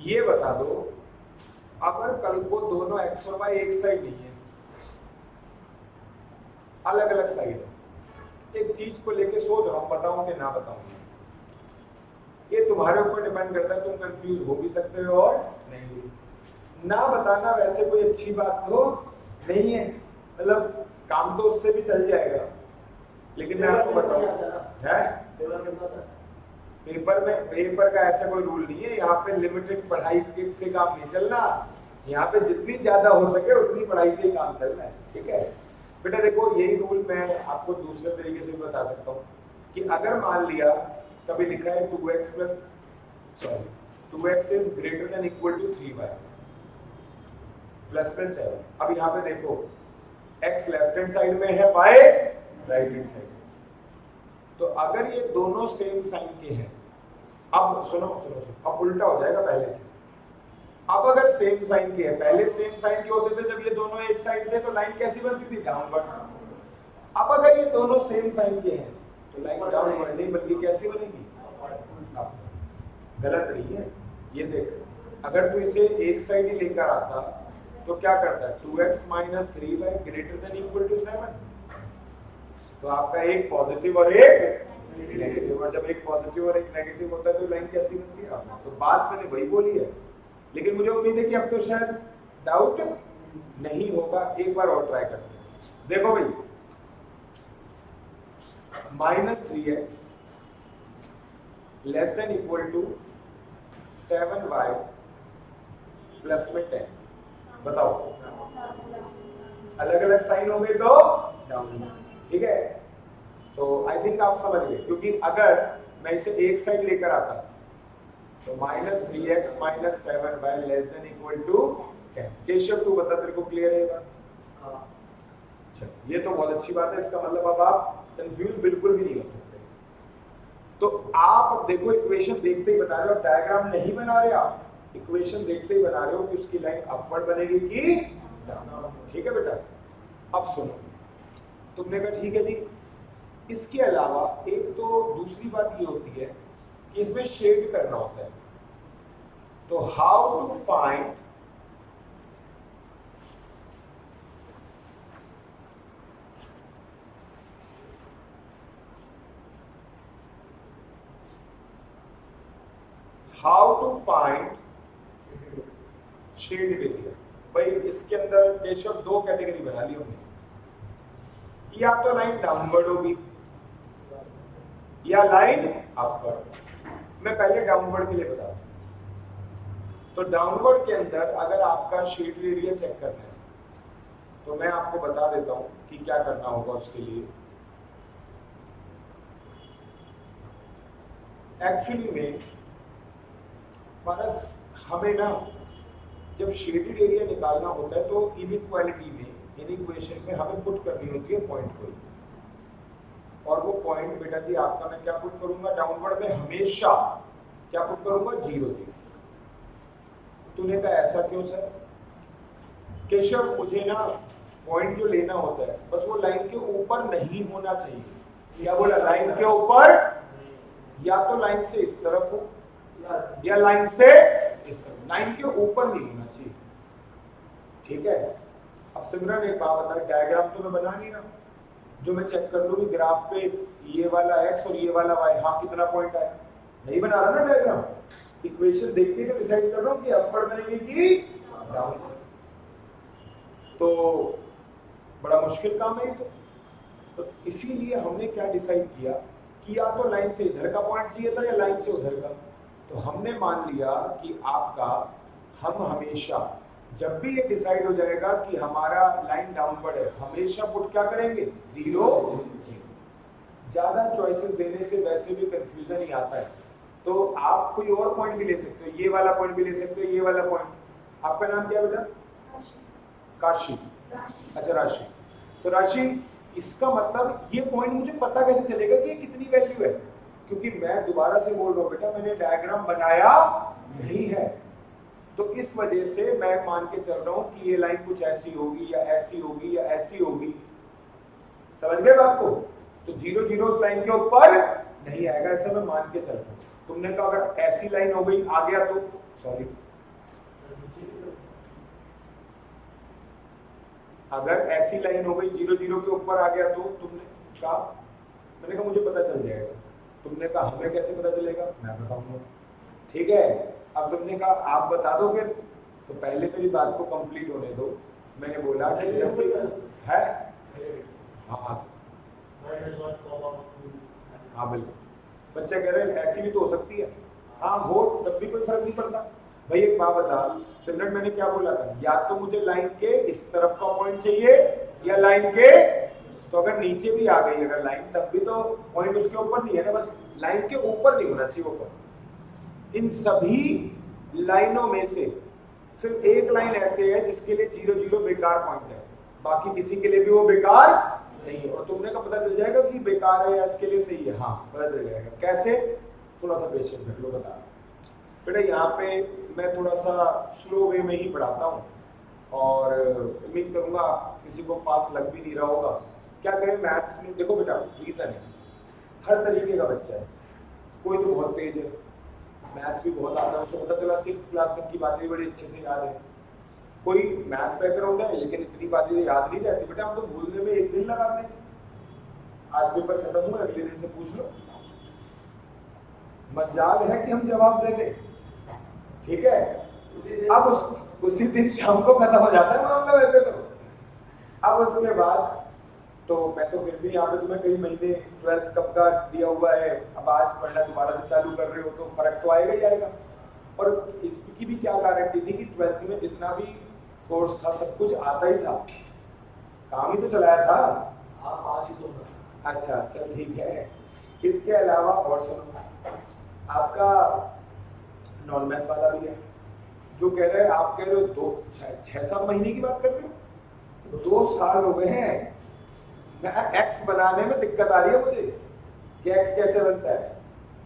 ये बता दो, अगर कल को दोनों x और y एक साइड नहीं है, अलग अलग साइड है, एक चीज को लेके सोच रहा हूं, बताऊं कि ना बताऊं, ये तुम्हारे ऊपर डिपेंड करता है, तुम कंफ्यूज हो भी सकते हो और नहीं भी। ना बताना वैसे कोई अच्छी बात तो नहीं है, मतलब काम तो उससे भी चल जाएगा, लेकिन मैं आपको बताऊं है पेपर का ऐसा कोई रूल नहीं है। यहाँ पे लिमिटेड पढ़ाई से काम नहीं चलना, यहाँ पे जितनी ज्यादा हो सके उतनी पढ़ाई से ही काम चलना है, ठीक है बेटा? देखो यही रूल मैं आपको दूसरे तरीके से भी बता सकता हूँ कि अगर मान लिया कभी लिखा है 2x is greater than equal to 3y plus में 7। अब यहाँ पे देखो x लेफ्ट हैंड साइड में है, y राइट हैंड साइड। तो अगर ये दोनों सेम साइन के हैं, अब सुनो, अब उल्टा हो जाएगा पहले से। अब अगर सेम साइन के है, पहले सेम साइन के होते थे जब ये दोनों एक साइड थे तो लाइन कैसी बनती थी, डाउनवर्ड। अब अगर ये दोनों सेम साइन के हैं तो लाइन डाउनवर्ड नहीं बल्कि कैसी बनेगी, गलत नहीं है। ये देख, अगर तू इसे एक साइड ही लेकर आता तो क्या करता है, 2x - 3y ≥ 7। तो आपका एक पॉजिटिव और एक नेगेटिव, और जब एक पॉजिटिव और एक नेगेटिव होता है तो लाइन कैसी बनती है। तो बात मैंने वही बोली है, लेकिन मुझे उम्मीद है कि अब तो शायद डाउट नहीं होगा। एक बार और ट्राई करते हैं। देखो भाई, -3x < 7y प्लस में 10, बताओ अलग अलग साइन हो गए तो डाउन, ठीक है। तो आई थिंक आप समझ गए, क्योंकि अगर मैं इसे एक साइड लेकर आता तो -3x - 7y < 10। केशव तू बता, तेरे को क्लियर है बात? चल, ये तो बहुत अच्छी बात है। इसका मतलब अब आप कंफ्यूज बिल्कुल भी नहीं हो सकते। तो आप अब देखो, इक्वेशन देखते ही बता रहे हो, डायग्राम नहीं बना रहे आप, इक्वेशन देखते ही बना रहे हो कि उसकी लाइन अपवर्ड बनेगी कि डाउन। ठीक है बेटा, अब सुनो, तुमने कहा ठीक है जी। इसके अलावा एक तो दूसरी बात ये होती है कि इसमें शेड करना होता है। तो how to find shaded area. भाई इसके अंदर केशव दो कैटेगरी बना ली हमने, या तो लाइन डाउनवर्ड होगी या लाइन अपवर्ड। मैं पहले डाउनवर्ड के लिए बता दूं। तो डाउनवर्ड के अंदर अगर आपका शेडेड एरिया चेक करना है तो मैं आपको बता देता हूं कि क्या करना होगा उसके लिए। एक्चुअली में परस हमें ना जब शेडेड एरिया निकालना होता है तो इनइक्वालिटी में, इन इक्वेशन में हमें पुट करनी होती है पॉइंट को, और वो पॉइंट बेटा जी आपका मैं क्या पुट करूंगा, डाउनवर्ड में हमेशा क्या पुट करूंगा, 0 0। तूने कहा ऐसा क्यों सर? केशव मुझे ना पॉइंट जो लेना होता है बस वो लाइन के ऊपर नहीं होना चाहिए। क्या बोला? लाइन के ऊपर, या तो लाइन से इस तरफ हो या लाइन से इस तरफ, लाइन के ऊपर नहीं होना चाहिए। ठीक है। अब सिमरन एक बात बता, डायग्राम तो मैं बना नहीं रहा, जो मैं चेक कर लूंगी ग्राफ पे ये वाला x और ये वाला y, हाँ कितना पॉइंट आया, नहीं बना रहा ना डायग्राम। इक्वेशन देख के तो डिसाइड कर रहा हूं कि अपवर्ड बनेगी कि डाउन। तो बड़ा मुश्किल काम है ये तो इसीलिए हमने क्या डिसाइड किया कि या तो लाइन से इधर का पॉइंट चाहिए था या लाइन से उधर का। तो हमने मान लिया कि आपका, हम हमेशा जब भी ये डिसाइड हो जाएगा कि हमारा लाइन डाउनवर्ड है, हमेशा पुट क्या करेंगे, 0 0। ज्यादा चॉइसेस देने से वैसे भी कंफ्यूजन ही आता है। तो आप कोई और पॉइंट भी ले सकते हो, ये वाला पॉइंट भी ले सकते हो, ये वाला पॉइंट। आपका नाम क्या बेटा? काशी। अच्छा राशि। तो राशि, इसका मतलब ये पॉइंट मुझे पता कैसे चलेगा कि ये कितनी वैल्यू है? क्योंकि मैं दोबारा से बोल रहा हूँ बेटा, मैंने डायग्राम बनाया नहीं है, तो इस वजह से मैं मान के चल रहा हूं कि ये लाइन कुछ ऐसी होगी या ऐसी होगी या ऐसी होगी। समझ गए बात को? तो 0 0 लाइन के ऊपर नहीं आएगा, ऐसा मैं मान के चल रहा हूं। तुमने कहा अगर ऐसी लाइन हो गई आ गया तो सॉरी, अगर ऐसी लाइन हो गई 0 0 के ऊपर आ गया तो तुमने कहा, मैंने कहा मुझे पता चल जाएगा। तुमने कहा हमें कैसे पता चलेगा? मैं बताऊंगा। ठीक है। अब तुमने कहा आप बता दो फिर, तो पहले मेरी बात को कंप्लीट होने दो। मैंने बोला कि जब भी है, हाँ बिल्कुल, बच्चे कह रहे हैं ऐसी भी तो हो सकती है। हाँ हो, तब भी कोई फर्क नहीं पड़ता। भाई एक बात बता सिमरन, मैंने क्या बोला था, या तो मुझे लाइन के इस तरफ का पॉइंट चाहिए या लाइन के, तो अगर नीचे भी आ गई अगर लाइन, तब भी तो पॉइंट उसके ऊपर नहीं है ना, बस लाइन के ऊपर नहीं होना चाहिए वो पॉइंट। इन सभी लाइनों में से सिर्फ एक लाइन ऐसे है जिसके लिए 0 0 बेकार पॉइंट है, बाकी किसी के लिए भी वो बेकार नहीं है। और तुमने का पता चल जाएगा कि बेकार है या इसके लिए सही है। हाँ पता चल जाएगा। कैसे? थोड़ा सा पेशेंस रख लो, बता। बेटा यहाँ पे मैं थोड़ा सा स्लो वे में ही पढ़ाता हूँ और उम्मीद करूँगा किसी को फास्ट लग भी नहीं रहा होगा। क्या करें मैथ्स में, देखो बेटा रीजन है, हर तरीके का बच्चा है, कोई तो बहुत तेज है, मैथ्स भी बहुत आता है, उसको पता चला 6th क्लास तक की बातें बड़े अच्छे से याद है। कोई मैथ्स बैकग्राउंड है लेकिन इतनी बातें याद नहीं रहती। बेटा हम तो भूलने में एक दिन लगाते हैं, आज पेपर खत्म हुआ अगले दिन से पूछ लो, मजाल है कि हम जवाब दे दें, ठीक है। अब उसी दिन शाम को खत्म हो जाता है मामला वैसे तो। अब उसके बाद तो मैं तो फिर भी यहाँ पे तुम्हें कई महीने 12th कब का दिया हुआ है, अब आज पढ़ना दोबारा से चालू कर रहे हो तो फर्क तो आएगा ही आएगा। और इसकी भी क्या गारंटी थी कि 12th में जितना भी कोर्स था सब कुछ आता ही था, काम ही तो चलाया था। आप आज ही तो अच्छा अच्छा ठीक है। इसके अलावा और सुनो, आपका नॉन मैथ्स वाला भी है जो कह रहे हैं, आप कह रहे हो 6-7 महीने की बात कर रहे हो, 2 साल हो गए हैं, एक्स बनाने में दिक्कत आ रही है मुझे कि एक्स कैसे बनता है।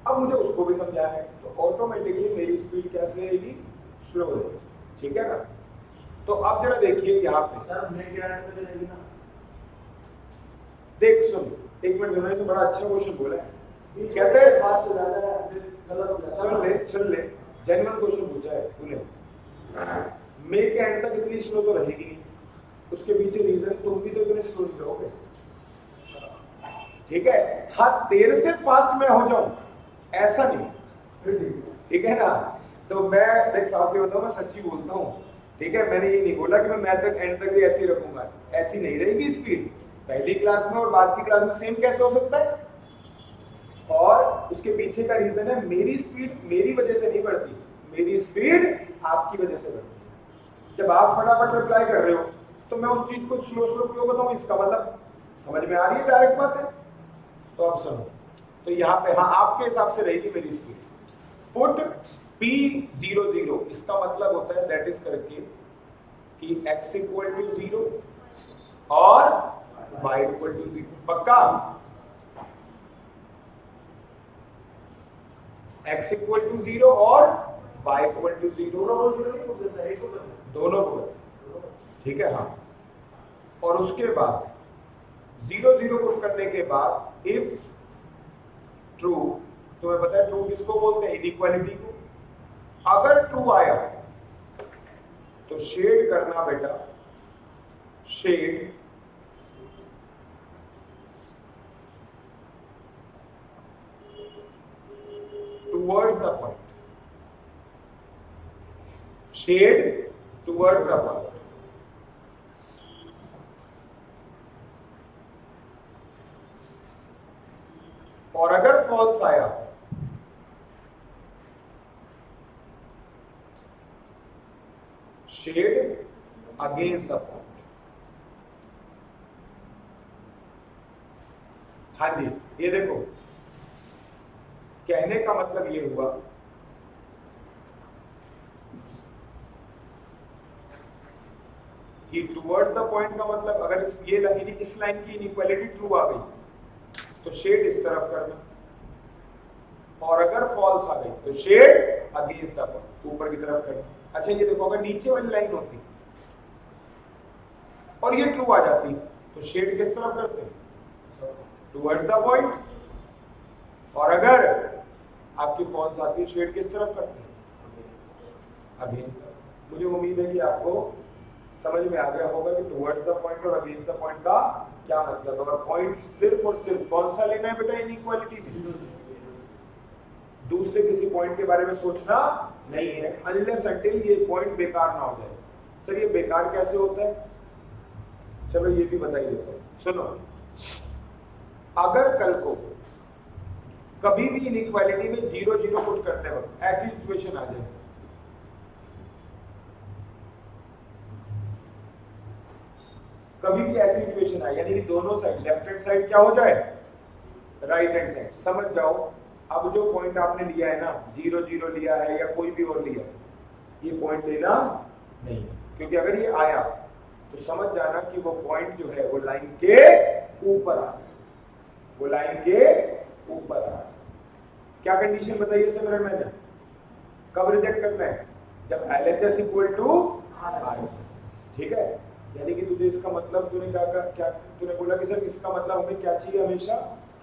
अब मुझे उसको भी समझाना है तो ऑटोमेटिकली मेरी स्पीड कैसे रहेगी, स्लो रहेगी, ठीक है ना। तो अब जरा देखिए यहाँ पे सर मैं क्या ऐड करके देगी ना, देख सुन, एक मिनट उन्होंने तो बड़ा अच्छा क्वेश्चन बोला है, कहते हैं बात तो ज्यादा गलत हो गया। सुन ले जेन्युइन क्वेश्चन पूछा है तूने, मे के एंड तक इतनी स्लो तो रहेगी नहीं, उसके पीछे रीजन तुम भी तो इतने स्लो नहीं रहोगे, ठीक है। हाँ तेरे से फास्ट मैं हो जाऊं ऐसा नहीं, ठीक है ना। तो मैं एक साफ से बताऊं, मैं सच्ची बोलता हूँ, ठीक है। मैंने ये नहीं बोला कि मैं मैथ तक एंड तक भी ऐसे ही रखूंगा, ऐसी नहीं रहेगी स्पीड। पहली क्लास में और बाद की क्लास में सेम कैसे हो सकता है। और उसके पीछे का रीजन है, मेरी स्पीड मेरी वजह से नहीं बढ़ती, मेरी स्पीड आपकी वजह से बढ़ती है। जब आप फटाफट रिप्लाई कर रहे हो तो मैं उस चीज को स्लो स्लो क्यों बताऊं, इसका मतलब समझ में आ रही है, डायरेक्ट बात है। तो अब सुनो, तो यहाँ पे हाँ आपके हिसाब से रहेगी मेरी स्पीड, पुट P00, इसका मतलब होता है दैट इज करके कि x इक्वल टू 0 और y इक्वल टू 0, पक्का। x इक्वल टू 0 और y इक्वल टू 0, दोनों को, ठीक है हाँ। और उसके बाद 0 पुट करने के बाद इफ ट्रू, तुम्हें पता है ट्रू किसको बोलते हैं, इनइक्वालिटी को। अगर ट्रू आया तो शेड करना बेटा, shade towards the point, shade towards the point. और अगर फॉल्स आया शेड अगेंस्ट द पॉइंट। हाँ जी, ये देखो कहने का मतलब ये हुआ कि टुवर्ड्स द पॉइंट का मतलब अगर इस लाइन की इनइक्वालिटी ट्रू आ गई तो शेड इस तरफ करना, और अगर फॉल्स आ गई तो शेड अगेंस्ट द पॉइंट, ऊपर की तरफ करना। अच्छा ये देखो, अगर नीचे वाली लाइन होती और ये ट्रू आ जाती तो शेड किस तरफ करते हैं, टुवर्ड्स द पॉइंट। और अगर आपकी फॉल्स आती है शेड किस तरफ करते हैं, अगेंस्ट। मुझे उम्मीद है कि आपको समझ में आ गया होगा कि टुवर्ड्स द पॉइंट और अगेंस्ट द पॉइंट का क्या मतलब है। और पॉइंट सिर्फ और सिर्फ कौन सा लेना है बेटा, इनइक्वालिटी में, दूसरे किसी पॉइंट के बारे में सोचना नहीं है, अनलेस अंटिल ये पॉइंट बेकार ना हो जाए। सर ये बेकार कैसे होता है, चलो ये भी बता ही देता हूं। सुनो, अगर कल को कभी भी इनइक्वालिटी में 0 पुट करते वक्त ऐसी सिचुएशन आ जाए, कभी भी ऐसी सिचुएशन आए, यानी कि दोनों साइड, लेफ्ट हैंड साइड क्या हो जाए, राइट हैंड साइड, समझ जाओ अब जो पॉइंट आपने लिया है ना, 0 लिया है या कोई भी और लिया, ये पॉइंट लेना नहीं, क्योंकि अगर ये आया तो समझ जाना कि वो पॉइंट जो है वो लाइन के ऊपर आ रहा है, वो लाइन के ऊपर आ रहा है। क्या कंडीशन बताइए सिमरन मैंने, कब रिजेक्ट करना है? जब LHS इक्वल टू RHS। ठीक है, यानी कि तुझे इसका मतलब तूने क्या तूने बोला कि सर इसका मतलब हमें क्या चाहिए? हमेशा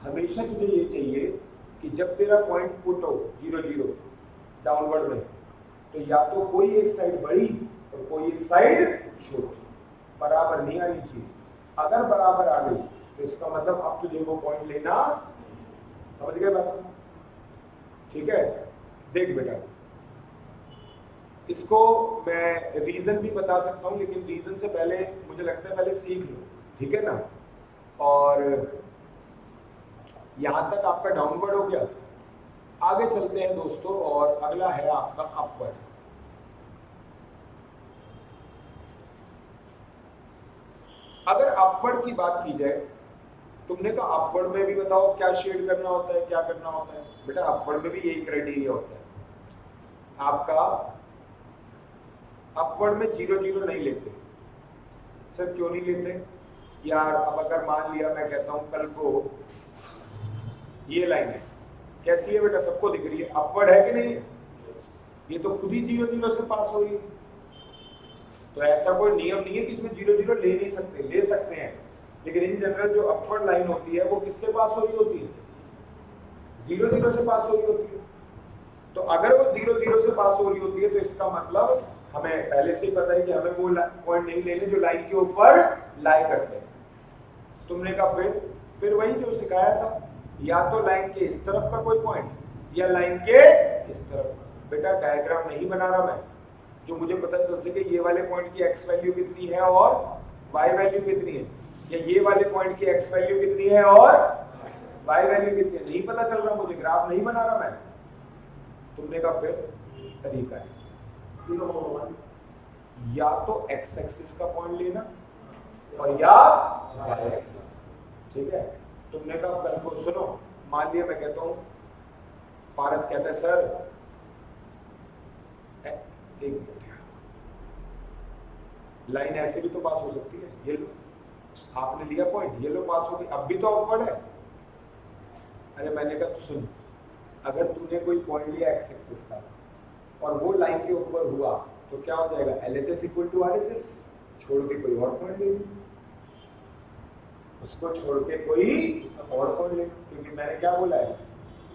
हमेशा तुझे ये चाहिए कि जब तेरा पॉइंट पुट हो 0 0 डाउनवर्ड में, तो या तो कोई एक साइड बड़ी और कोई एक साइड छोटी, बराबर नहीं आनी चाहिए। अगर बराबर आ गई तो इसका मतलब अब तुझे वो पॉइंट लेना, समझ गए बात? ठीक है, देख बेटा, इसको मैं रीजन भी बता सकता हूं, लेकिन रीजन से पहले मुझे लगता है पहले सीख लो, ठीक है ना? और यहां तक आपका डाउनवर्ड हो गया। आगे चलते हैं दोस्तों, और अगला है आपका अपवर्ड। अगर अपवर्ड की बात की जाए, तुमने कहा अपवर्ड में भी बताओ क्या शेड करना होता है, क्या करना होता है? बेटा अपवर्ड में भी यही क्राइटेरिया होता है आपका। अपवर्ड में 0 0 नहीं लेते। सर क्यों नहीं लेते यार? अब अगर मान लिया मैं कहता हूं कल को ये लाइन है, कैसी है बेटा? सबको दिख रही है, अपवर्ड है कि नहीं? ये तो खुद ही 0 0 से पास हो रही है। तो ऐसा कोई नियम नहीं है कि इसमें 0 0 ले नहीं सकते, ले सकते हैं, लेकिन इन जनरल जो अपवर्ड लाइन होती है वो किससे पास हो रही होती है? 0 0 से पास हो रही होती है। तो अगर वो 0 0 से पास हो रही होती है तो इसका मतलब हमें पहले से ही पता है कि हमें वो पॉइंट नहीं लेने जो लाइन के ऊपर लाई करते हैं। तुमने कहा फिर वही जो सिखाया था, या तो लाइन के इस तरफ का कोई पॉइंट या लाइन के इस तरफ का। बेटा डायग्राम नहीं बना रहा मैं, जो मुझे पता चल सके ये वाले पॉइंट की x वैल्यू कितनी है और y वैल्यू कितनी है, या ये वाले पॉइंट की x वैल्यू कितनी है और y वैल्यू कितनी है, नहीं पता चल रहा मुझे, ग्राफ नहीं बना रहा मैं। तुमने कहा फिर तरीका है, या तो x एक्सिस का पॉइंट लेना और या y एक्सिस। ठीक है, तुमने कहा कल को सुनो, मान लिया मैं कहता हूं, पारस कहता है सर एक मिनट, लाइन ऐसे भी तो पास हो सकती है, ये लो आपने लिया पॉइंट, ये लो पास हो गई, अब भी तो अपवर्ड है। अरे मैंने कहा सुन, अगर तूने कोई पॉइंट लिया एक्स एक्सिस का और वो लाइन के ऊपर हुआ तो क्या हो जाएगा? LHS equal to RHS। छोड़ के कोई और पॉइंट ले ली, उसको छोड़ के कोई और पॉइंट ले, क्योंकि मैंने क्या बोला है,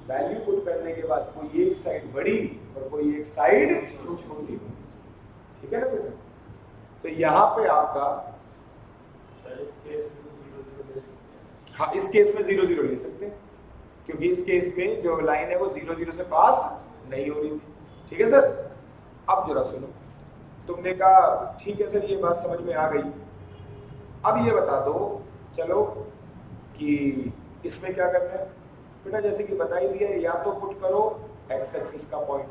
वैल्यू पुट करने के बाद कोई एक साइड बड़ी और कोई एक साइड छोटी होगी। ठीक है ना बेटा? तो यहाँ पे आपका हाँ, इस केस में 0 0 ले सकते हैं, क्योंकि इस केस में जो लाइन है वो 0 0 से पास नहीं हो रही थी। ठीक है सर? अब जरा सुनो, तुमने कहा ठीक है सर ये बात समझ में आ गई, अब ये बता दो चलो कि इसमें क्या करना है। बेटा जैसे कि बता ही दिया, या तो पुट करो x एक्सिस का पॉइंट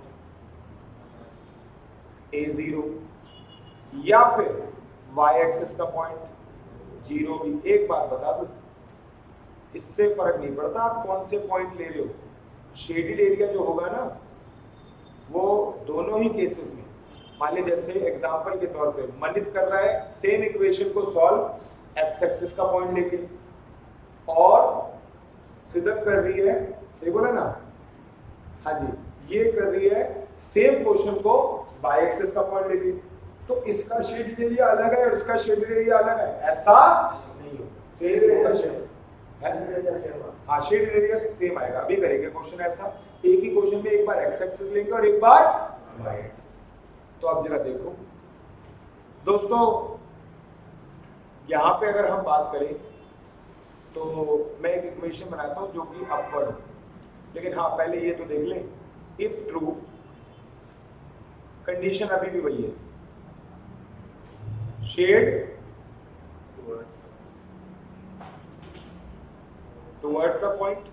A0 या फिर y एक्सिस का पॉइंट 0 भी। एक बात बता दो, इससे फर्क नहीं पड़ता आप कौन से पॉइंट ले रहे हो, शेडेड एरिया जो होगा ना वो दोनों ही केसेस में, मान लीजिए जैसे एग्जांपल के तौर पे मनित कर रहा है सेम इक्वेशन को सॉल्व x एक्सिस का पॉइंट लेके, और सिद्धक कर रही है, सही बोला ना? हाँ जी, ये कर रही है सेम क्वेश्चन को y एक्सिस का पॉइंट लेके, तो इसका शेडेड एरिया अलग है और इसका शेडेड एरिया अलग है, ऐसा नहीं होगा, सेम होगा शेड है। हाँ, शेडेड एरिया सेम आएगा। अभी करेंगे क्वेश्चन ऐसा, एक ही क्वेश्चन में एक बार x एक्सिस लेंगे और एक बार y एक्सिस। तो अब जरा देखो दोस्तों, यहां पे अगर हम बात करें तो मैं एक इक्वेशन बनाता हूं जो कि अपवर्ड हो, लेकिन हाँ पहले ये तो देख लें, इफ ट्रू, कंडीशन अभी भी वही है, shade towards the point,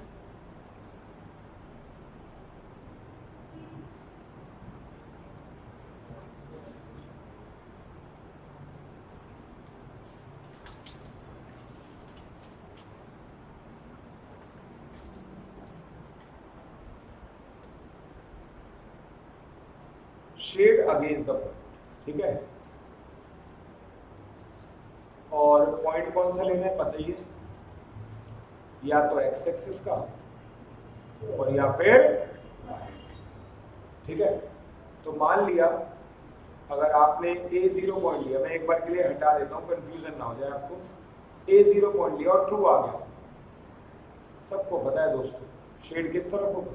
shade against the point. ठीक है, और पॉइंट कौन सा लेना है पता ही है, या तो x एक्सिस का और या फिर y एक्सिस। ठीक है, तो मान लिया अगर आपने ए 0 पॉइंट लिया, मैं एक बार के लिए हटा देता हूँ कंफ्यूजन ना हो जाए आपको, ए 0 पॉइंट लिया और ट्रू आ गया, सबको पता है दोस्तों शेड किस तरफ होगा,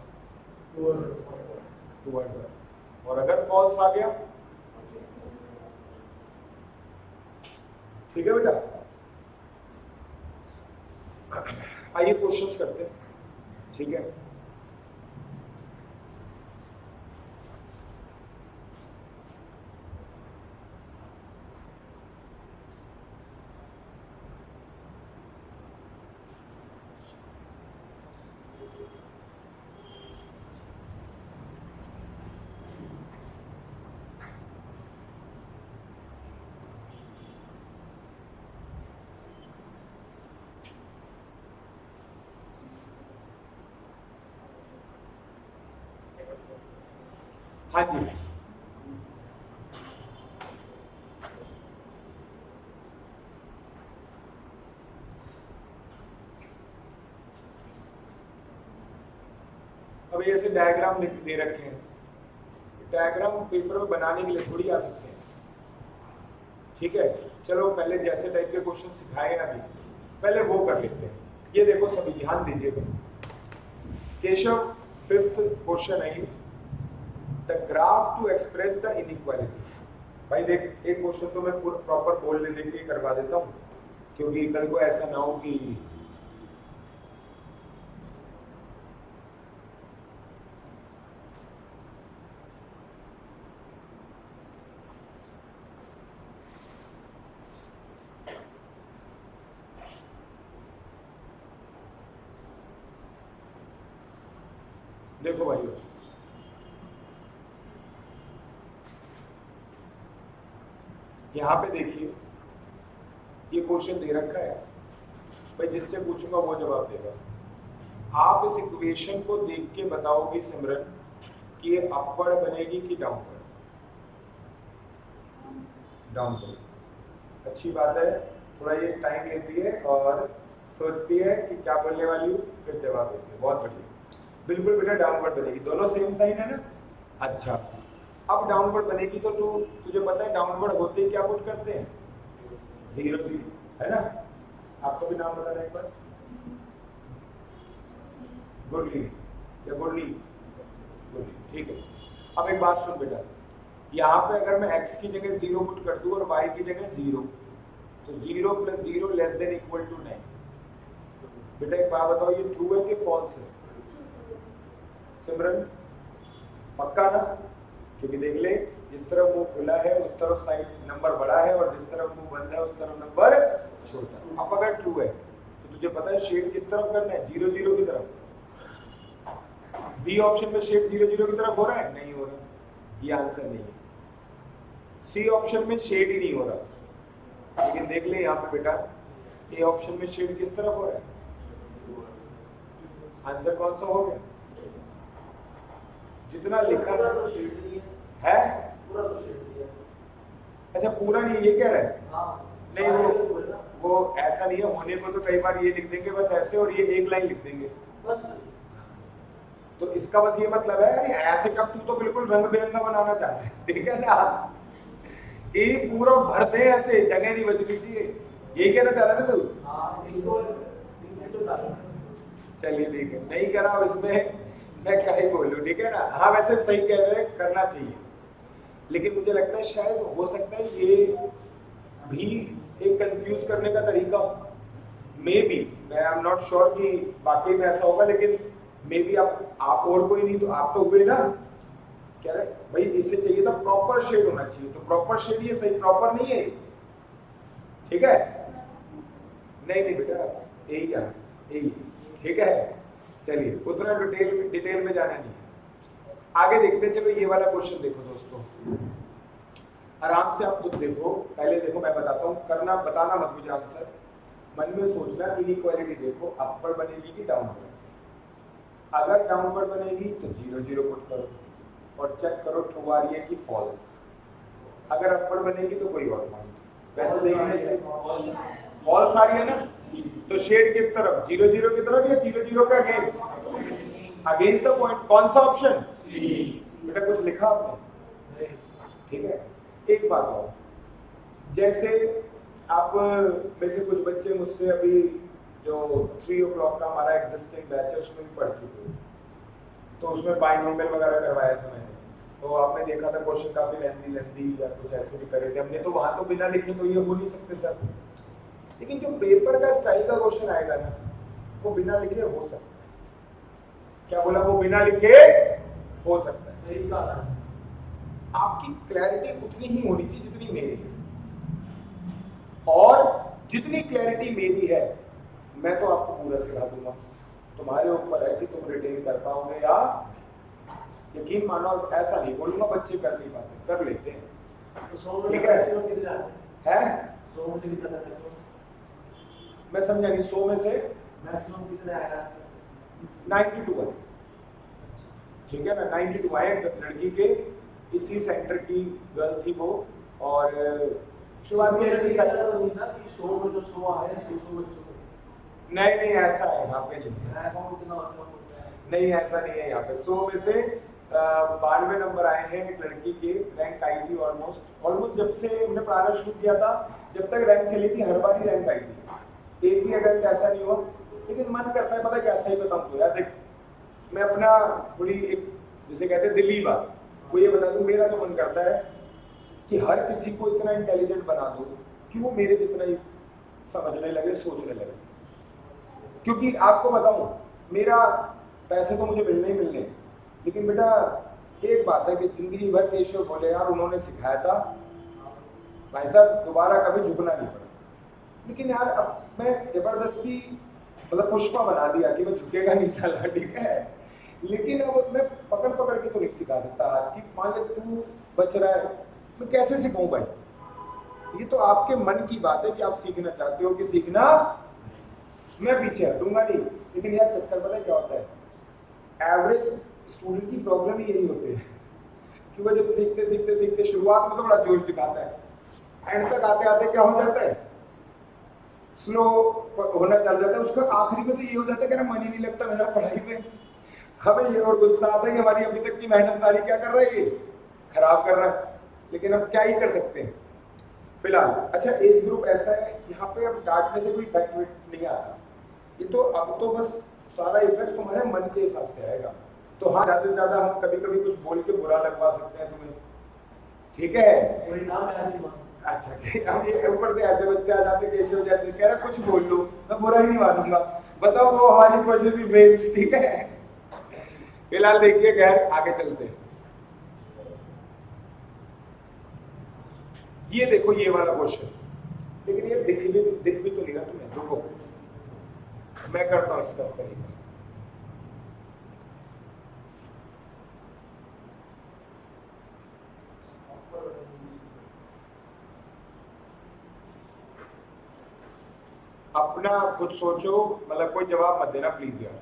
टुवर्ड्स, और अगर फॉल्स आ गया, ठीक है बेटा। आइए क्वेश्चंस करते हैं, ठीक है। हाँ जी, अब ऐसे डायग्राम दे रखे हैं, डायग्राम पेपर में बनाने के लिए थोड़ी आ सकते हैं, ठीक है। चलो पहले जैसे टाइप के क्वेश्चन सिखाए हैं अभी, पहले वो कर लेते हैं। ये देखो सभी ध्यान दीजिएगा, केशव 5th क्वेश्चन है, the graph to express the inequality. भाई देख, एक क्वेश्चन तो मैं पूरा प्रॉपर बोल दे के करवा देता हूँ, क्योंकि कल को ऐसा ना हो कि देखो भाइयों, यहाँ पे देखिए ये क्वेश्चन दे रखा है भाई, जिससे पूछूंगा वो जवाब देगा। आप इस इक्वेशन को देख के बताओगे सिमरन कि ये अपवर्ड बनेगी कि डाउनवर्ड। डाउनवर्ड, अच्छी बात है, थोड़ा ये टाइम लेती है और सोचती है कि क्या बोलने वाली हूँ, फिर जवाब देती है, बहुत बढ़िया। बिल्कुल बेटा डाउनवर्ड बनेगी, दोनों सेम साइन है ना। अच्छा, अब डाउनवर्ड बनेगी तो तुझे पता है डाउनवर्ड होते ही क्या पुट करते हैं, 0 है ना। आपको भी नाम बताना एक बार, गुडली या गुडली, ठीक है। अब एक बात सुन बेटा, यहाँ पे अगर मैं x की जगह 0 पुट कर दूं और y की जगह 0, तो 0 + 0 <= 9। बेटा एक बात बताओ, ये ट्रू है कि फॉल्स है सिमरन, पक्का ना। क्योंकि देख ले, जिस तरफ मुंह खुला है उस तरफ साइड नंबर बड़ा है, और जिस तरफ मुंह बंद है उस तरफ नंबर छोटा। अब अगर ट्रू है तो तुझे पता है शेड किस तरफ करना है, 0 0 की तरफ। बी ऑप्शन में शेड 0 0 की तरफ हो रहा है, नहीं हो रहा, ये आंसर नहीं है। सी ऑप्शन में शेड ही नहीं हो रहा, लेकिन देख ले यहाँ पे बेटा, ए ऑप्शन में शेड किस तरफ हो रहा है, आंसर कौन सा हो गया, जितना लिखा है। अच्छा पूरा नहीं, ये कह रहा है नहीं, वो ऐसा नहीं है, होने को तो कई बार ये लिख देंगे बस ऐसे, और ये एक लाइन लिख देंगे बस। तो इसका बस ये मतलब है, अरे ऐसे कब, तू तो बिल्कुल रंग बिरंगा बनाना चाह रहा है, ठीक है ना। ये पूरा भर दे ऐसे, जगह नहीं बचनी चाहिए, यही कहना चाह रहा है ना तू। चलिए ठीक है, नहीं करा, अब इसमें मैं क्या ही बोलूं, ठीक है ना। हाँ वैसे सही कह रहे हैं, करना चाहिए, लेकिन मुझे लगता है शायद हो सकता है ये भी एक कंफ्यूज करने का तरीका हो, मे बी, मैं आई एम नॉट श्योर कि वाकई में ऐसा होगा, लेकिन मे बी आप और कोई नहीं तो आप तो हुए ना, कह रहे भाई इसे चाहिए था प्रॉपर शेड होना चाहिए, तो प्रॉपर शेड ये सही प्रॉपर नहीं है, ठीक है। नहीं बेटा यही आंसर, यही, ठीक है। चलिए उतना डिटेल में जाना नहीं है, आगे देखते हैं। चलो ये वाला क्वेश्चन देखो दोस्तों, आराम से आप खुद देखो, पहले देखो मैं बताता हूँ, करना बताना मत मुझे आंसर, मन में सोचना। इनइक्वालिटी देखो, अपवर्ड बनेगी कि डाउनवर्ड। अगर डाउनवर्ड बनेगी तो 0 0 पुट करो और चेक करो ट्रू आ रही है कि फॉल्स। अगर अपवर्ड बनेगी तो कोई और पॉइंट, वैसे देखने से फॉल्स आ रही है ना, तो शेड किस तरफ, 0 0 की तरफ या 0 0 का अगेंस्ट, अगेंस्ट द पॉइंट। कौन सा ऑप्शन, बेटा कुछ लिखा आपने, ठीक है। एक बात और, जैसे आप में से कुछ बच्चे मुझसे अभी जो 3 o'clock का हमारा एग्जिस्टिंग बैच है उसमें भी पढ़ चुके हैं, तो उसमें बाइनोमियल वगैरह करवाया था मैंने, तो आपने देखा था क्वेश्चन काफी लेंदी या कुछ ऐसे भी करे थे हमने, तो वहां तो बिना लिखे तो ये हो नहीं सकते सर। लेकिन जो पेपर का स्टाइल का क्वेश्चन आएगा ना, वो बिना लिखे हो सकता है। क्या बोला? वो बिना लिखे हो सकता है। यही कहा था। आपकी क्लैरिटी उतनी ही होनी चाहिए जितनी मेरी है, और जितनी क्लैरिटी मेरी है मैं तो आपको पूरा सिखा दूंगा, तुम्हारे ऊपर है कि तुम रिटेन कर पाओगे या यकीन मानो। ऐसा नहीं बोलूंगा बच्चे कर नहीं पाते, कर लेते हैं, तो 100 में ठीक है। मैक्सिमम कितने आते है? 100 में से कितना आता है? मैं समझा नहीं, 100 में से मैक्सिमम कितने आएगा? 92 है, ठीक है ना। 92 आए लड़की के, इसी सेंटर की गर्ल थी वो, और शुरुआत में ऐसे ऐसे नहीं था कि 100 में जो 100 आए 100 बच्चों को। नहीं ऐसा है यहाँ पे नहीं, अकाउंट कितना होता है? नहीं ऐसा नहीं है यहाँ पे। 100 में से 92 नंबर आए हैं एक लड़की के, रैंक आई थी ऑलमोस्ट जब से हमने प्रारंभ शुरू किया था, जब तक रैंक चली थी हर बार ही रैंक आई थी, एक भी अटेम्प्ट ऐसा नहीं हुआ। लेकिन मन करता है पता कैसा ही बताऊँ तो यार, देख मैं अपना थोड़ी एक जिसे कहते हैं दिल्ली बात वो ये बता दूं, मेरा तो मन करता है कि हर किसी को इतना इंटेलिजेंट बना दूं कि वो मेरे जितना ही समझने लगे, सोचने लगे। क्योंकि आपको बताऊं, मेरा पैसे तो मुझे मिलने ही मिलने, लेकिन बेटा एक बात है कि जिंदगी भर केशव बोले यार उन्होंने सिखाया था भाई साहब, दोबारा कभी झुकना नहीं पड़ा। लेकिन यार अब मैं जबरदस्ती मतलब पुष्पा बना दिया कि मैं झुकेगा नहीं साला, ठीक है। लेकिन अब मैं पकड़ के तो नहीं सिखा सकता हाथ की, मान ले तू बच रहा है, मैं कैसे सिखाऊं भाई? ये तो आपके मन की बात है कि आप सीखना चाहते हो कि सीखना, मैं पीछे हटूंगा नहीं। लेकिन यार चक्कर पता है क्या होता है, एवरेज स्टूडेंट की प्रॉब्लम ही यही होती है कि वो जब सीखते शुरुआत में तो बड़ा जोश दिखाता है, एंड तक आते आते क्या हो जाता है, स्लो होना चल जाता है। उसका आखिरी में तो ये हो जाता है कि ना मन ही नहीं लगता मेरा पढ़ाई में। हमें ये और गुस्सा आता है कि हमारी अभी तक की मेहनत सारी क्या कर रहा है, ये खराब कर रहा है। लेकिन अब क्या ही कर सकते हैं फिलहाल। अच्छा एज ग्रुप ऐसा है, यहाँ पे अब डांटने से कोई इफेक्ट नहीं आता, ये तो अब तो बस सारा इफेक्ट तुम्हारे मन के हिसाब से आएगा। तो हाँ ज्यादा से ज्यादा हम कभी कभी कुछ बोल के बुरा लगवा सकते हैं तुम्हें, ठीक है। वही नाम है। अच्छा अब ये ऊपर से ऐसे बच्चे आ जाते केशव जैसे कह रहा कुछ बोल लो, मैं बुरा ही नहीं मानूंगा, बताओ वो हमारी कोशिश भी फेल, ठीक है। फिलहाल देखिए खैर आगे चलते हैं। ये देखो ये वाला क्वेश्चन, लेकिन ये दिख भी तो नहीं रहा तुम्हें, रुको मैं करता हूं इसका तरीका। अपना खुद सोचो, मतलब कोई जवाब मत देना प्लीज यार,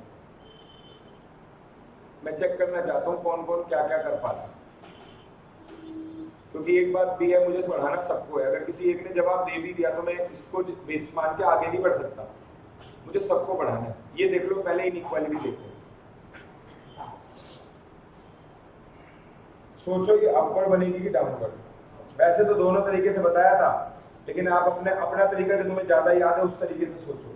मैं चेक करना चाहता हूं कौन कौन क्या क्या कर पा रहा है। क्योंकि एक बात भी है, मुझे पढ़ाना सबको है, अगर किसी एक ने जवाब दे भी दिया तो मैं इसको बेस मान के आगे नहीं बढ़ सकता, मुझे सबको पढ़ाना है। ये देख लो पहले इनइक्वालिटी देखो, सोचो ये अपवर्ड बनेगी कि डाउनवर्ड। वैसे तो दोनों तरीके से बताया था, लेकिन आप अपना तरीका जो तुम्हें ज्यादा याद है उस तरीके से सोचो।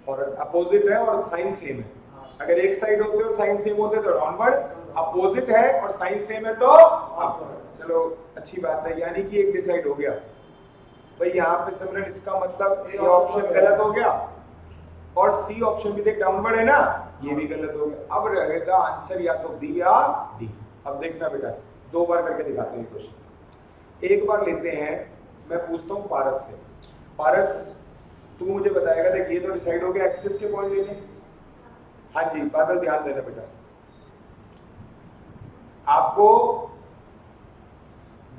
और अपोजिट है और साइन सेम है, अगर एक साइड होते और साइन सेम होते तो डाउनवर्ड, अपोजिट है और साइन सेम है तो अपवर्ड। चलो अच्छी बात है, यानी कि एक डिसाइड हो गया भाई। यहाँ पे सिमरन इसका मतलब ए ऑप्शन गलत हो गया और सी ऑप्शन भी देख डाउनवर्ड है ना, ये भी गलत हो गया। अब रहेगा आंसर या तो बी या डी। अब देखना बेटा, 2 बार करके दिखाते हैं क्वेश्चन। एक बार लेते हैं, मैं पूछता हूँ पारस से। पारस तू मुझे बताएगा, देख ये तो डिसाइड हो गया एक्सेस के पॉइंट लेने। हाँ जी बादल ध्यान देना बेटा, आपको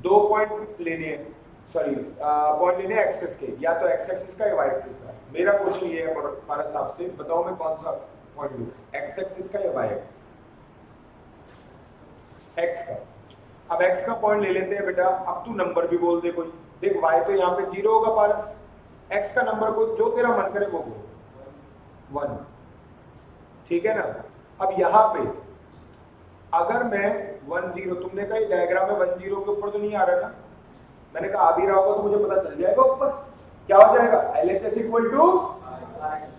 2 पॉइंट लेने हैं, सॉरी पॉइंट लेने हैं एक्सेस के, या तो एक्स एक्सिस का या वाई एक्सिस का। मेरा क्वेश्चन ये है पारस साहब से, बताओ मैं कौन सा पॉइंट लूं, एक्स एक्सिस का या वाई एक्सिस का? एक्स का। अब एक्स का पॉइंट ले लेते हैं बेटा। अब तू नंबर भी बोल दे कोई, देख वाई तो यहाँ पे 0 होगा पारस, एक्स का नंबर को जो तेरा मन करे वो बोल, 1, ठीक है ना। अब यहाँ पे अगर मैं 10, तुमने कहा डायग्राम में 10 के ऊपर तो नहीं आ रहा ना, मैंने कहा आ भी रहा होगा तो मुझे पता चल जाएगा ऊपर क्या हो जाएगा, LHS इक्वल टू,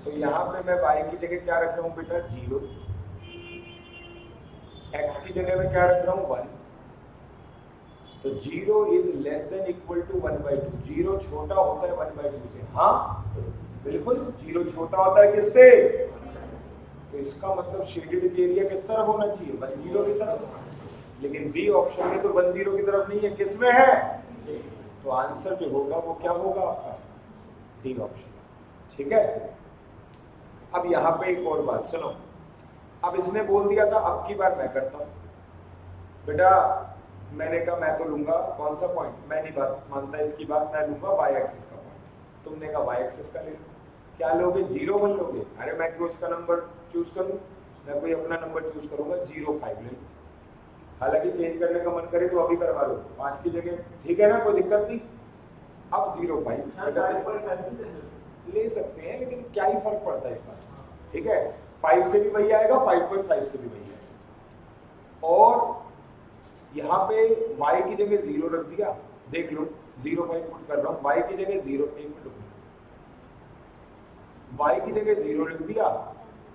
तो यहाँ पे मैं y की जगह क्या रख रहा हूँ बेटा 0, x की जगह में क्या रख रहा हूँ 1, तो 0 is less than equal to 1/2, 0 छोटा होता है 1/2 से, हाँ बिल्कुल 0 छोटा होता है किससे, तो इसका मतलब शेडेड एरिया किस तरफ होना चाहिए 10 की तरफ, लेकिन बी ऑप्शन में तो 10 की तरफ नहीं है, किस में है, तो आंसर जो होगा वो क्या होगा आपका डी ऑप्शन, ठीक है। अब यहाँ पे एक और बात सुनो, अब इसने बोल दिया था अब की बार मैं करता हूँ, बेटा मैंने कहा मैं तो लूंगा कौन सा पॉइंट, मैं नहीं बात मानता इसकी बात, मैं लूंगा y एक्सिस का पॉइंट, तुमने कहा y एक्सिस का ले लो, क्या लोगे 0 1 लोगे, अरे मैं क्यों इसका नंबर चूज करूं, मैं कोई अपना नंबर चूज करूंगा 0 5 ले लो, हालांकि चेंज करने का मन करे तो अभी करवा लो 5 की जगह, ठीक है ना, कोई दिक्कत नहीं। अब 0 5 ले सकते हैं, लेकिन क्या ही फर्क पड़ता है इस बात से, ठीक है, 5 से भी वही आएगा, 5.5 से भी वही आएगा, और यहाँ पे y की जगह 0 रख दिया, देख लो 0 5 पुट कर रहा हूँ, y की जगह 0, एक मिनट रुको, y की जगह 0 रख दिया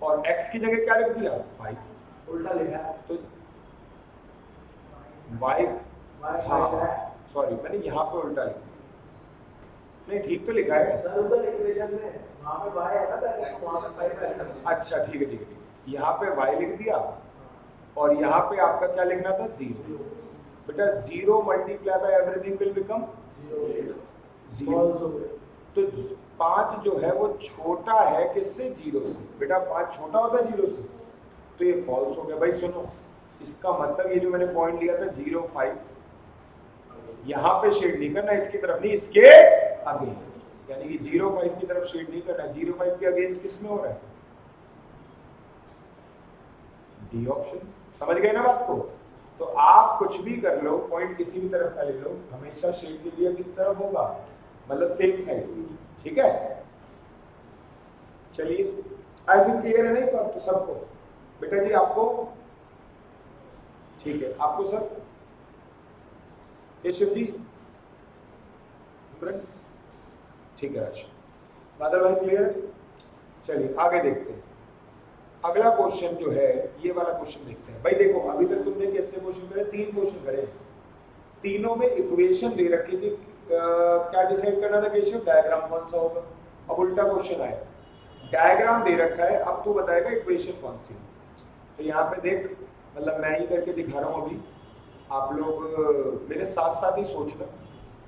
और x की जगह क्या रख दिया 5, उल्टा लिखा है तो y, हाँ सॉरी मैंने यहाँ पे उल्टा लिखा, नहीं ठीक तो लिखा है सर, उधर इक्वेशन में वहां पे y है ना, वहां पे 5 है, अच्छा ठीक है, यहाँ पे y लिख दिया और यहाँ पे आपका क्या लिखना था 0, बेटा 0 multiply by everything will become 0, तो 5 जो है वो छोटा है किससे 0 से, बेटा 5 छोटा होता है 0 से, तो ये फॉल्स हो गया। भाई सुनो, इसका मतलब ये जो मैंने पॉइंट लिया था 0 5, यहाँ पे शेड नहीं करना इसकी तरफ, नहीं इसके अगेंस्ट, यानी कि 0 5 की तरफ शेड नहीं करना, 0 5 के अगेंस्ट किस में हो रहा है डी ऑप्शन, समझ गए ना बात को। तो आप कुछ भी कर लो, पॉइंट किसी भी तरफ का ले लो, हमेशा शेड के लिए किस तरफ होगा, मतलब सेम साइड, ठीक है। चलिए आई थिंक क्लियर है नहीं बात तो सबको, बेटा जी आपको ठीक है, आपको सर केशव जी सिमरन ठीक है, अच्छा बादल भाई क्लियर है। चलिए आगे देखते हैं, अगला क्वेश्चन जो है ये वाला क्वेश्चन देखते हैं। भाई देखो अभी तक तुमने कैसे क्वेश्चन करे, 3 क्वेश्चन करे, तीनों में इक्वेशन दे रखी थी, क्या डिसाइड करना था केशव, डायग्राम कौन सा होगा। अब उल्टा क्वेश्चन आया, डायग्राम दे रखा है, अब तू बताएगा इक्वेशन कौन सी है। तो यहाँ पे देख, मतलब मैं ही करके दिखा रहा हूँ, अभी आप लोग मेरे साथ साथ ही सोचना,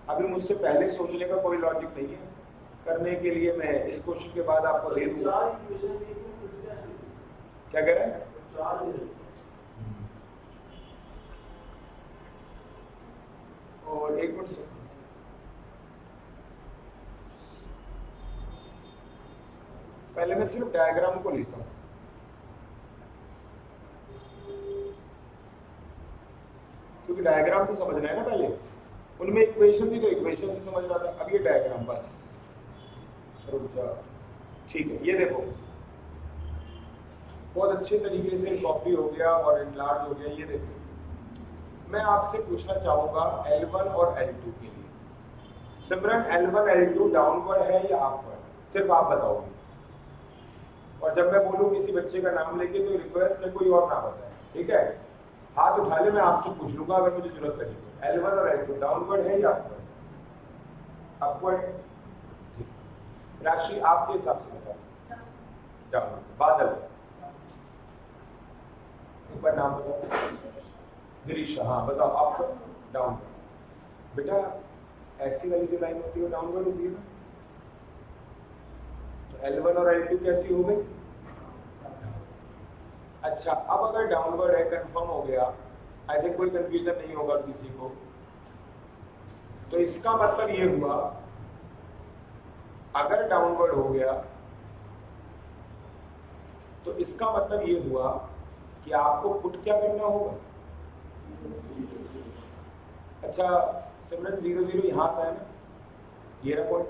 अभी मुझसे पहले सोचने का कोई लॉजिक नहीं है, करने के लिए मैं इस क्वेश्चन के बाद आपको दे दूंगा। क्या कह रहा है, और एक मिनट से पहले मैं सिर्फ डायग्राम को लेता हूं, क्योंकि डायग्राम से समझना है ना, पहले उनमें इक्वेशन थी तो इक्वेशन से समझना था, अब ये डायग्राम बस रुक जा, ठीक है। ये देखो बहुत अच्छे तरीके से कॉपी हो गया और इनलार्ज हो गया। ये देखो मैं आपसे पूछना चाहूंगा L1 और L2 के लिए, सिमरन L1 L2 डाउनवर्ड है या अपवर्ड, सिर्फ आप बताओगे, और जब मैं बोलूं किसी बच्चे का नाम लेके तो रिक्वेस्ट है कोई और ना बताए, ठीक है, हाथ उठा ले, मैं आपसे पूछ लूंगा अगर मुझे जरूरत लगी तो। L1 और L2 डाउनवर्ड है या अपवर्ड, अपवर्ड, राशि आपके हिसाब से बताओ, डाउनवर्ड। बादल एक बार नाम बताओ, गिरीशा, हाँ बताओ आप डाउनवर्ड। बेटा ऐसी वाली जो लाइन होती है वो डाउनवर्ड होती है ना, तो L1 और L2 कैसी हो गई, अच्छा। अब अगर डाउनवर्ड है, कंफर्म हो गया, आई थिंक कोई कंफ्यूजन नहीं होगा किसी को, तो इसका मतलब ये हुआ अगर डाउनवर्ड हो गया तो इसका मतलब ये हुआ कि आपको पुट क्या करना होगा, अच्छा सिमरन 0 0 यहाँ आता है ना, ये रहा पॉइंट,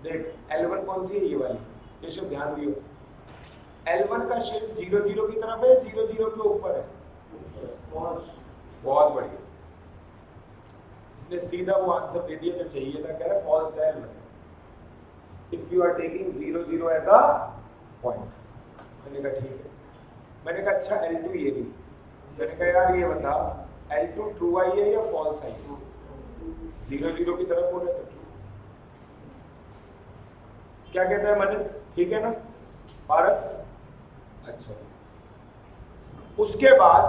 देख L1 कौन सी है, ये वाली, केशव ध्यान दियो, L1 का शेप 0 0 की तरफ है, 0 0 के ऊपर है। बहुत बढ़िया, इसने सीधा वो आंसर दे दिया जो चाहिए था, कह रहा फॉल्स है L1 if you are taking 0 0 as a point. मैंने कहा ठीक है। मैंने कहा अच्छा L2 ये नहीं, मैंने कहा यार ये बता L2 ट्रू आई है या फॉल्स आई है? 0 0 की तरफ हो रहा है तो ट्रू। क्या कहता है मनित, ठीक है ना पारस? अच्छा, उसके बाद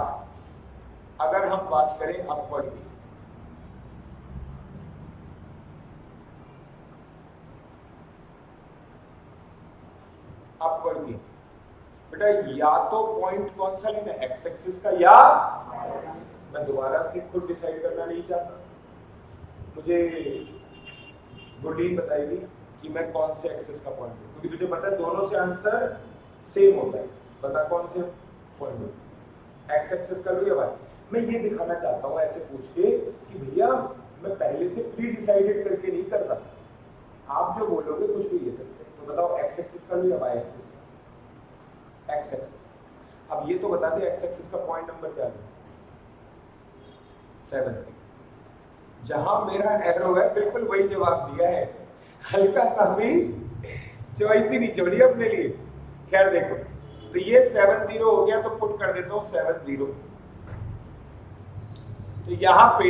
अगर हम बात करें अपवर्ड की, अपवर्ड की बेटा या तो पॉइंट कौन सा लेना, एक्स एक्सिस का या मैं दोबारा से खुद डिसाइड करना नहीं चाहता, मुझे गुडलीन बताएगी कि मैं कौन से एक्सिस का पॉइंट लूं, क्योंकि तुझे पता है दोनों से आंसर सेम होता है। बता कौन से पॉइंट लूं, एक्स एक्सिस का लूं या वाई? मैं ये दिखाना चाहता हूँ ऐसे पूछ के कि भैया मैं पहले से प्री डिसाइडेड करके नहीं करता, आप जो बोलोगे कुछ भी ले सकते हैं। तो बताओ एक्स एक्सिस का लूं या वाई एक्सिस का? X axis. अब ये तो बता दे एक्स एक्सिस का पॉइंट नंबर क्या है? 7। जहां मेरा एरो है बिल्कुल वही जवाब दिया है, हल्का सा भी चॉइस ही नहीं छोड़ी अपने लिए। खैर देखो, तो ये 7 0 हो गया, तो पुट कर देता हूं 7 0। तो यहां पे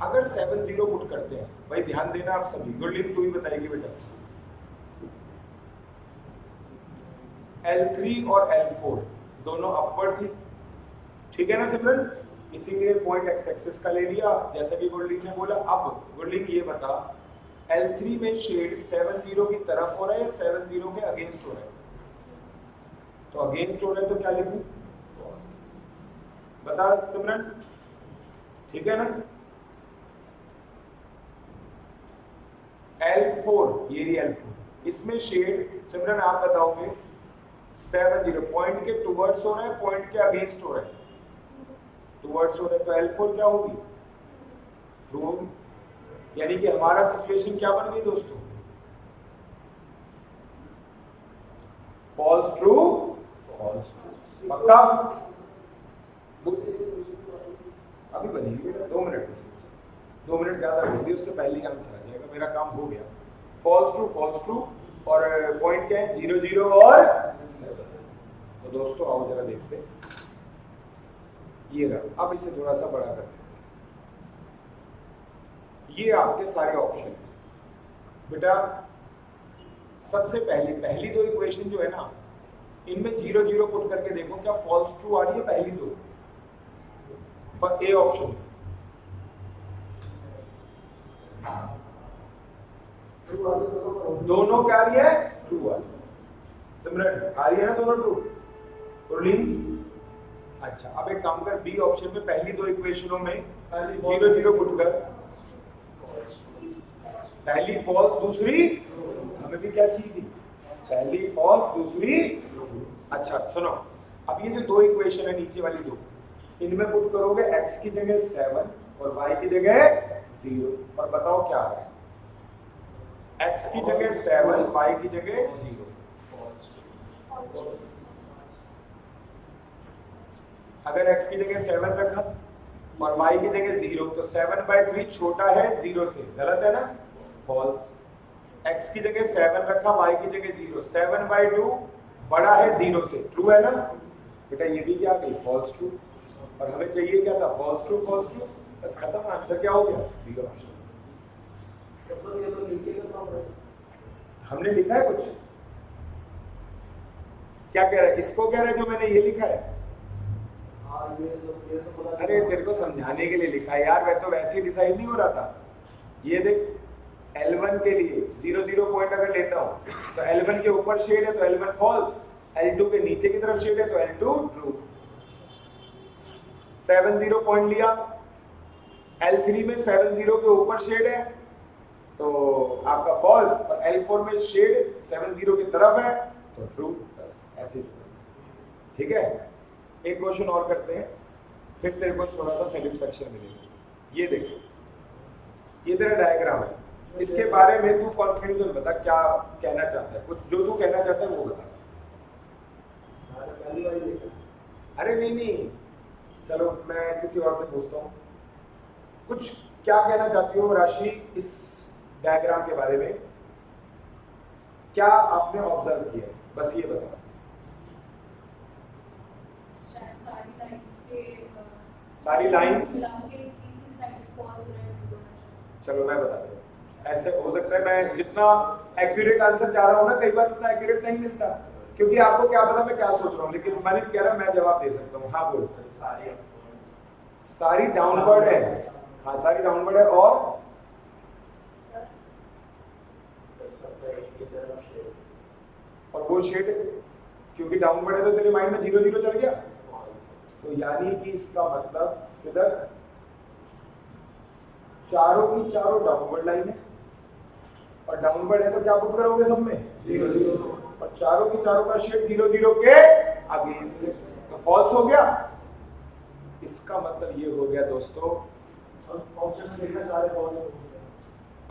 अगर 7 0 पुट करते हैं, भाई ध्यान देना आप सभी, गुरलीन तू ही बताएगी बेटा, L3 और L4 दोनों अपवर्ड थी, ठीक है ना सिमरन? इसीलिए पॉइंट एक्स एक्सिस का ले लिया, जैसे कि गुरलीन ने बोला। अब गुरलीन ये बता L3 में शेड 7 0 की तरफ हो रहा है या 7 0 के अगेंस्ट हो रहा है? तो अगेंस्ट हो रहा है तो क्या लिखूं? बता सिमरन, ठीक है ना? L4, ये रही L4, इसमें शेड सिमरन आप बताओगे 7 0 पॉइंट के टुवर्ड्स हो रहा है, पॉइंट के अगेंस्ट हो रहा है? टुवर्ड्स हो रहा है, तो L4 क्या होगी? ट्रू होगी। यानी कि हमारा सिचुएशन क्या बन गई दोस्तों? False true, false true. पक्का? अभी बनेगी बेटा, 2 मिनट में, 2 मिनट ज्यादा बोल दिए, उससे पहले ही आंसर आ जाएगा, मेरा काम हो गया। फॉल्स ट्रू और पॉइंट क्या है? 0 0 और 7। तो दोस्तों आओ जरा देखते हैं, ये रहा। अब इसे थोड़ा सा बड़ा कर देते हैं। ये आपके सारे ऑप्शन हैं बेटा। सबसे पहली दो इक्वेशन जो है ना, इनमें 0 0 पुट करके देखो क्या फॉल्स ट्रू आ रही है पहली दो? ए ऑप्शन दोनों क्या आ रही है? ट्रू आ रही है। सिमरन आ रही है ना दोनों ट्रू? अच्छा, अब एक काम कर, बी ऑप्शन में पहली दो इक्वेशनों में 0 0 पुट कर, पहली फॉल्स दूसरी, हमें भी क्या चाहिए थी? पहली फॉल्स दूसरी। अच्छा सुनो, अब ये जो दो इक्वेशन है नीचे वाली दो, इनमें पुट करोगे x की जगह 7 और y की जगह 0, और बताओ क्या आ रहा है? x की जगह 7, y की जगह 0। अगर x की जगह 7 रखा और y की जगह 0, तो 7/3 छोटा है 0 से, गलत है ना? फॉल्स। x की जगह 7 रखा, y की जगह 0, 7/2 बड़ा है 0 से, ट्रू है ना बेटा? ये भी क्या गई? False true. और हमें चाहिए क्या था? फॉल्स ट्रू, फॉल्स ट्रू, बस खत्म। आंसर क्या हो गया? B option. हमने लिखा है कुछ? क्या कह रहा है? इसको कह रहा है जो मैंने ये लिखा है? अरे तेरे को समझाने के लिए लिखा है यार, मैं तो वैसे ही डिसाइड नहीं हो रहा था। ये देख, L1 के लिए 0 0 पॉइंट अगर लेता हूं तो L1 के ऊपर शेड है तो L1 फॉल्स, L2 के नीचे की तरफ शेड है तो L2 ट्रू। 7 0 पॉइंट लिया, L3 में 7 0 के ऊपर शेड है तो आपका फॉल्स, और L4 में शेड 7 0 की तरफ है तो ट्रू। बस ऐसे ही, ठीक है? एक क्वेश्चन और करते हैं, फिर तेरे को थोड़ा सा सेटिस्फेक्शन मिलेगी। ये देखो, ये तेरा डायग्राम है, इसके बारे में तू कंक्लूजन बता, क्या कहना चाहता है? कुछ जो तू कहना चाहता है वो बता। पहली बार देखा। अरे नहीं नहीं, चलो मैं किसी और से पूछता हूँ। कुछ क्या कहना चाहती हो राशि इस डायग्राम के बारे में? क्या आपने ऑब्जर्व किया, बस ये बताओ। सारी लाइंस, चलो मैं बता दूं, ऐसे हो सकता है मैं जितना एक्यूरेट आंसर चाह रहा हूँ ना, कई बार उतना एक्यूरेट नहीं मिलता, क्योंकि आपको क्या पता मैं क्या सोच रहा हूँ, लेकिन मनित कह रहा मैं जवाब दे सकता हूँ। हाँ बोल। सारी डाउनवर्ड है। हाँ सारी डाउनवर्ड है, और वो शेड क्योंकि डाउनवर्ड है तो तेरे माइंड में 0 0 चल गया, तो यानी कि इसका मतलब सीधा चारों की चारों डाउनवर्ड लाइन है, और डाउनवर्ड है तो क्या पुट करोगे सब में 0 0, और चारों की चारों का शेड 0 0 के अगेंस्ट, तो फॉल्स हो गया। इसका मतलब ये हो गया दोस्तों, ऑप्शन में देखना सारे फॉल्स हो गए।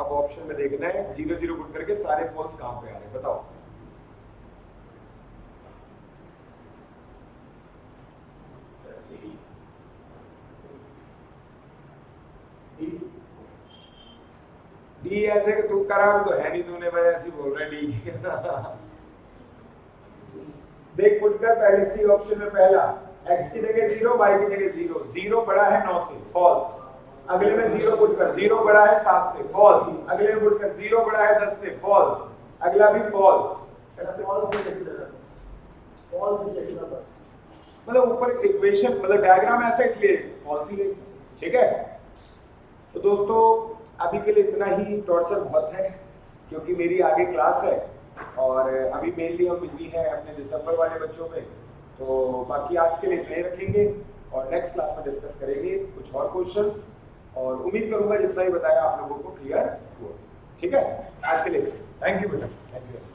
अब ऑप्शन में देखना है 0 0 पुट करके सारे फॉल्स कहां पे आ रहे हैं, बताओ। डी ऐसे कि तू करा तो है नहीं, तूने भाई ऐसी बोल रहा डी। देख पुट कर पहले सी ऑप्शन में पहला x की जगह 0, y की जगह 0, 0 बड़ा है 9 से, फॉल्स। अगले में 0 पुट कर, 0 बड़ा है 7 से, फॉल्स। अगले में पुट कर 0 बड़ा है 10 से, फॉल्स। अगला भी फॉल्स। मतलब ऊपर इक्वेशन मतलब डायग्राम ऐसा इसलिए फॉल्स ही है, ठीक है। तो दोस्तों अभी के लिए इतना ही, टॉर्चर बहुत है क्योंकि मेरी आगे क्लास है, और अभी मेनली हम बिजी हैं अपने दिसंबर वाले बच्चों में, तो बाकी आज के लिए इतना ही रखेंगे और नेक्स्ट क्लास में डिस्कस करेंगे कुछ और क्वेश्चंस, और उम्मीद करूंगा जितना ही बताया आप लोगों को क्लियर हुआ, ठीक है। आज के लिए थैंक यू बेटा, थैंक यू।